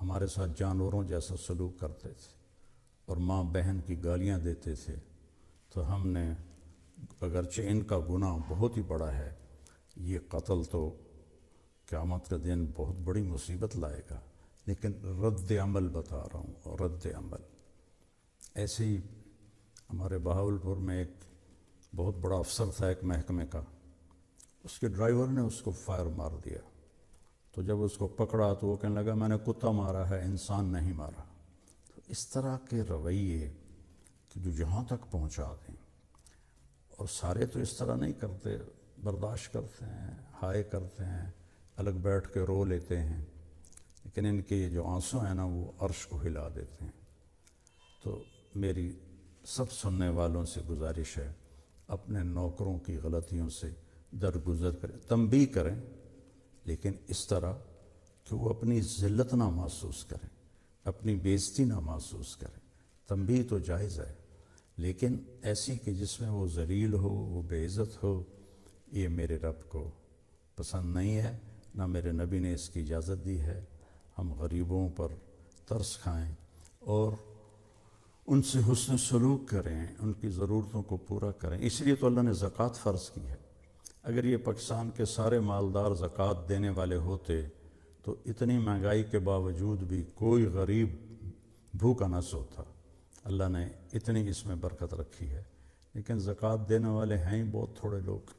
ہمارے ساتھ جانوروں جیسا سلوک کرتے تھے اور ماں بہن کی گالیاں دیتے تھے، تو ہم نے، اگرچہ ان کا گناہ بہت ہی بڑا ہے، یہ قتل تو قیامت کا دن بہت بڑی مصیبت لائے گا، لیکن رد عمل بتا رہا ہوں، رد عمل۔ ایسے ہی ہمارے بہاولپور میں ایک بہت بڑا افسر تھا ایک محکمے کا، اس کے ڈرائیور نے اس کو فائر مار دیا، تو جب اس کو پکڑا تو وہ کہنے لگا میں نے کتا مارا ہے، انسان نہیں مارا۔ تو اس طرح کے رویے کہ جو جہاں تک پہنچا دیں، اور سارے تو اس طرح نہیں کرتے، برداشت کرتے ہیں، ہائے کرتے ہیں، الگ بیٹھ کے رو لیتے ہیں، لیکن ان کے جو آنسو ہیں نا وہ عرش کو ہلا دیتے ہیں۔ تو میری سب سننے والوں سے گزارش ہے، اپنے نوکروں کی غلطیوں سے درگزر کریں، تنبیہ کریں، لیکن اس طرح کہ وہ اپنی ذلت نہ محسوس کریں، اپنی بےزتی نہ محسوس کریں۔ تنبیہ تو جائز ہے، لیکن ایسی کہ جس میں وہ ذلیل ہو، وہ بے عزت ہو، یہ میرے رب کو پسند نہیں ہے، نہ میرے نبی نے اس کی اجازت دی ہے۔ ہم غریبوں پر ترس کھائیں اور ان سے حسن سلوک کریں، ان کی ضرورتوں کو پورا کریں۔ اس لیے تو اللہ نے زکوٰۃ فرض کی ہے۔ اگر یہ پاکستان کے سارے مالدار زکوٰۃ دینے والے ہوتے تو اتنی مہنگائی کے باوجود بھی کوئی غریب بھوکا نہ سوتا۔ اللہ نے اتنی اس میں برکت رکھی ہے، لیکن زکوٰۃ دینے والے ہیں ہی بہت تھوڑے لوگ۔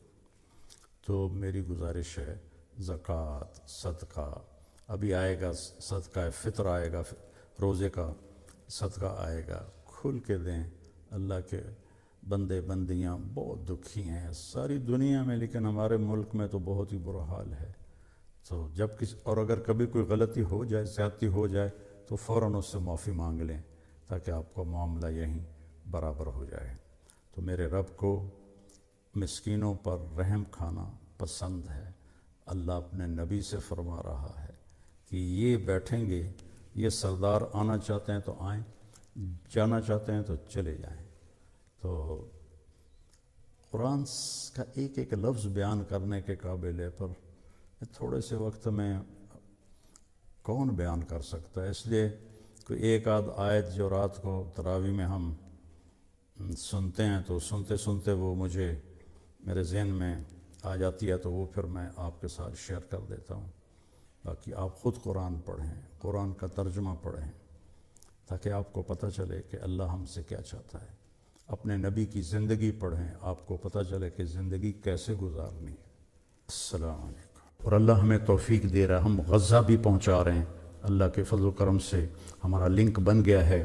تو میری گزارش ہے، زکوٰۃ، صدقہ، ابھی آئے گا صدقہ فطر، آئے گا روزے کا صدقہ آئے گا، کھل کے دیں۔ اللہ کے بندے بندیاں بہت دکھی ہیں ساری دنیا میں، لیکن ہمارے ملک میں تو بہت ہی برا حال ہے۔ تو جب اور اگر کبھی کوئی غلطی ہو جائے، زیادتی ہو جائے، تو فوراً اس سے معافی مانگ لیں تاکہ آپ کا معاملہ یہیں برابر ہو جائے۔ تو میرے رب کو مسکینوں پر رحم کھانا پسند ہے۔ اللہ اپنے نبی سے فرما رہا ہے کہ یہ بیٹھیں گے، یہ سردار آنا چاہتے ہیں تو آئیں، جانا چاہتے ہیں تو چلے جائیں۔ تو قرآن کا ایک ایک لفظ بیان کرنے کے قابل ہے، پر تھوڑے سے وقت میں کون بیان کر سکتا ہے؟ اس لیے کوئی ایک آدھ آیت جو رات کو تراویح میں ہم سنتے ہیں تو سنتے سنتے وہ مجھے میرے ذہن میں آ جاتی ہے، تو وہ پھر میں آپ کے ساتھ شیئر کر دیتا ہوں۔ باقی آپ خود قرآن پڑھیں، قرآن کا ترجمہ پڑھیں، تاکہ آپ کو پتہ چلے کہ اللہ ہم سے کیا چاہتا ہے۔ اپنے نبی کی زندگی پڑھیں، آپ کو پتہ چلے کہ زندگی کیسے گزارنی ہے۔ السلام علیکم۔ اور اللہ ہمیں توفیق دے رہا ہے، ہم غزہ بھی پہنچا رہے ہیں اللہ کے فضل و کرم سے۔ ہمارا لنک بن گیا ہے،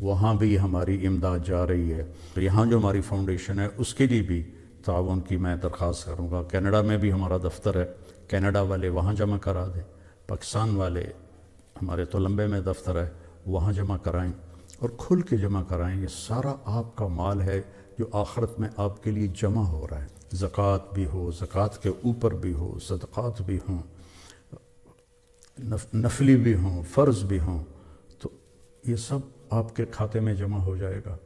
وہاں بھی ہماری امداد جا رہی ہے۔ یہاں جو ہماری فاؤنڈیشن ہے اس کے لیے بھی تعاون کی میں درخواست کروں گا۔ کینیڈا میں بھی ہمارا دفتر ہے، کینیڈا والے وہاں جمع کرا دیں۔ پاکستان والے ہمارے تولمبے میں دفتر ہے، وہاں جمع کرائیں اور کھل کے جمع کرائیں۔ یہ سارا آپ کا مال ہے جو آخرت میں آپ کے لیے جمع ہو رہا ہے۔ زکوٰۃ بھی ہو، زکوٰۃ کے اوپر بھی ہو، صدقات بھی ہوں، نفلی بھی ہوں، فرض بھی ہوں، تو یہ سب آپ کے کھاتے میں جمع ہو جائے گا۔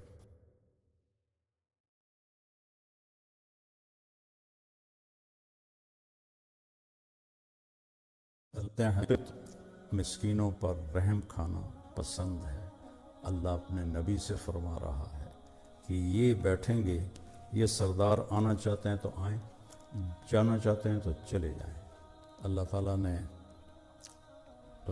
مسکینوں پر رحم کھانا پسند ہے۔ اللہ اپنے نبی سے فرما رہا ہے کہ یہ بیٹھیں گے، یہ سردار آنا چاہتے ہیں تو آئیں، جانا چاہتے ہیں تو چلے جائیں۔ اللہ تعالیٰ نے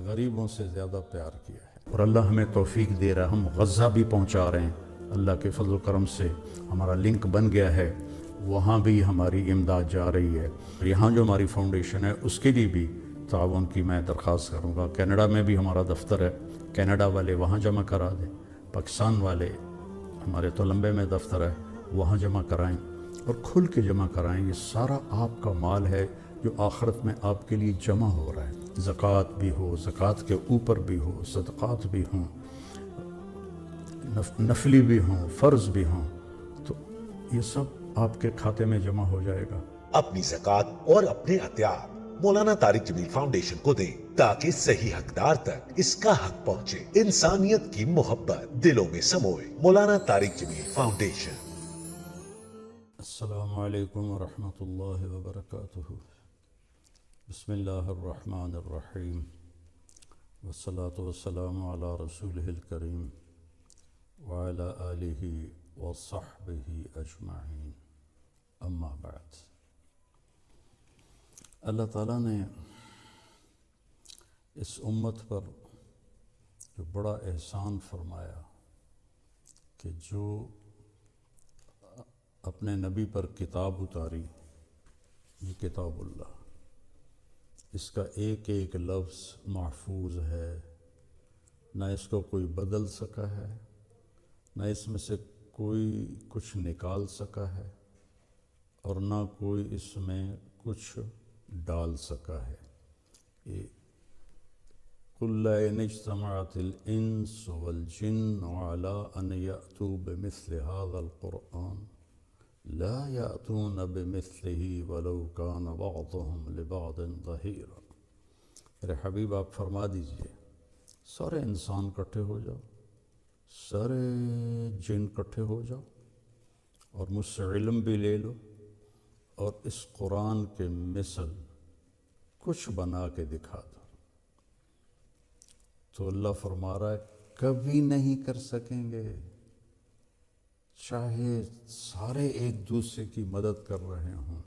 غریبوں سے زیادہ پیار کیا ہے، اور اللہ ہمیں توفیق دے رہا ہے، ہم غزہ بھی پہنچا رہے ہیں اللہ کے فضل و کرم سے۔ ہمارا لنک بن گیا ہے، وہاں بھی ہماری امداد جا رہی ہے۔ یہاں جو ہماری فاؤنڈیشن ہے اس کے لیے بھی تعاون کی میں درخواست کروں گا۔ کینیڈا میں بھی ہمارا دفتر ہے، کینیڈا والے وہاں جمع کرا دیں۔ پاکستان والے ہمارے تولمبے میں دفتر ہے، وہاں جمع کرائیں اور کھل کے جمع کرائیں۔ یہ سارا آپ کا مال ہے جو آخرت میں آپ کے لیے جمع ہو رہا ہے۔ زکوٰۃ بھی ہو، زکوٰۃ کے اوپر بھی ہو، صدقات بھی ہوں، نفلی بھی ہوں، فرض بھی ہوں، تو یہ سب آپ کے کھاتے میں جمع ہو جائے گا۔ اپنی زکوٰۃ اور اپنے عطیات مولانا طارق جمیل فاؤنڈیشن کو دیں تاکہ صحیح حقدار تک اس کا حق پہنچے۔ انسانیت کی محبت دلوں میں سموئے۔ مولانا طارق جمیل فاؤنڈیشن۔ السلام علیکم ورحمۃ اللہ وبرکاتہ۔ بسم اللہ الرحمن الرحیم، والصلاة والسلام علی رسولہ الکریم وعلی آلہ وصحبہ اجمعین، اما بعد۔ اللہ تعالیٰ نے اس امت پر جو بڑا احسان فرمایا کہ جو اپنے نبی پر کتاب اتاری، یہ کتاب اللہ، اس کا ایک ایک لفظ محفوظ ہے، نہ اس کو کوئی بدل سکا ہے، نہ اس میں سے کوئی کچھ نکال سکا ہے، اور نہ کوئی اس میں کچھ ڈال سکا ہے۔ یہ قُلْ لَئِنِ اجْتَمَعَتِ الْإِنسُ وَالْجِنُّ عَلَىٰ أَنْ يَأْتُوا بِمِثْلِ هَذَا الْقُرْآنِ لَا يَأْتُونَ بِمِثْلِهِ وَلَوْ كَانَ بَعْضُهُمْ لِبَعْضٍ ظَهِيرًا۔ میرے حبیب آپ فرما دیجئے سارے انسان کٹھے ہو جاؤ، سارے جن کٹھے ہو جاؤ اور مجھ سے علم بھی لے لو اور اس قرآن کے مثل کچھ بنا کے دکھا دو۔ تو اللہ فرما رہا ہے کبھی نہیں کر سکیں گے، چاہے سارے ایک دوسرے کی مدد کر رہے ہوں،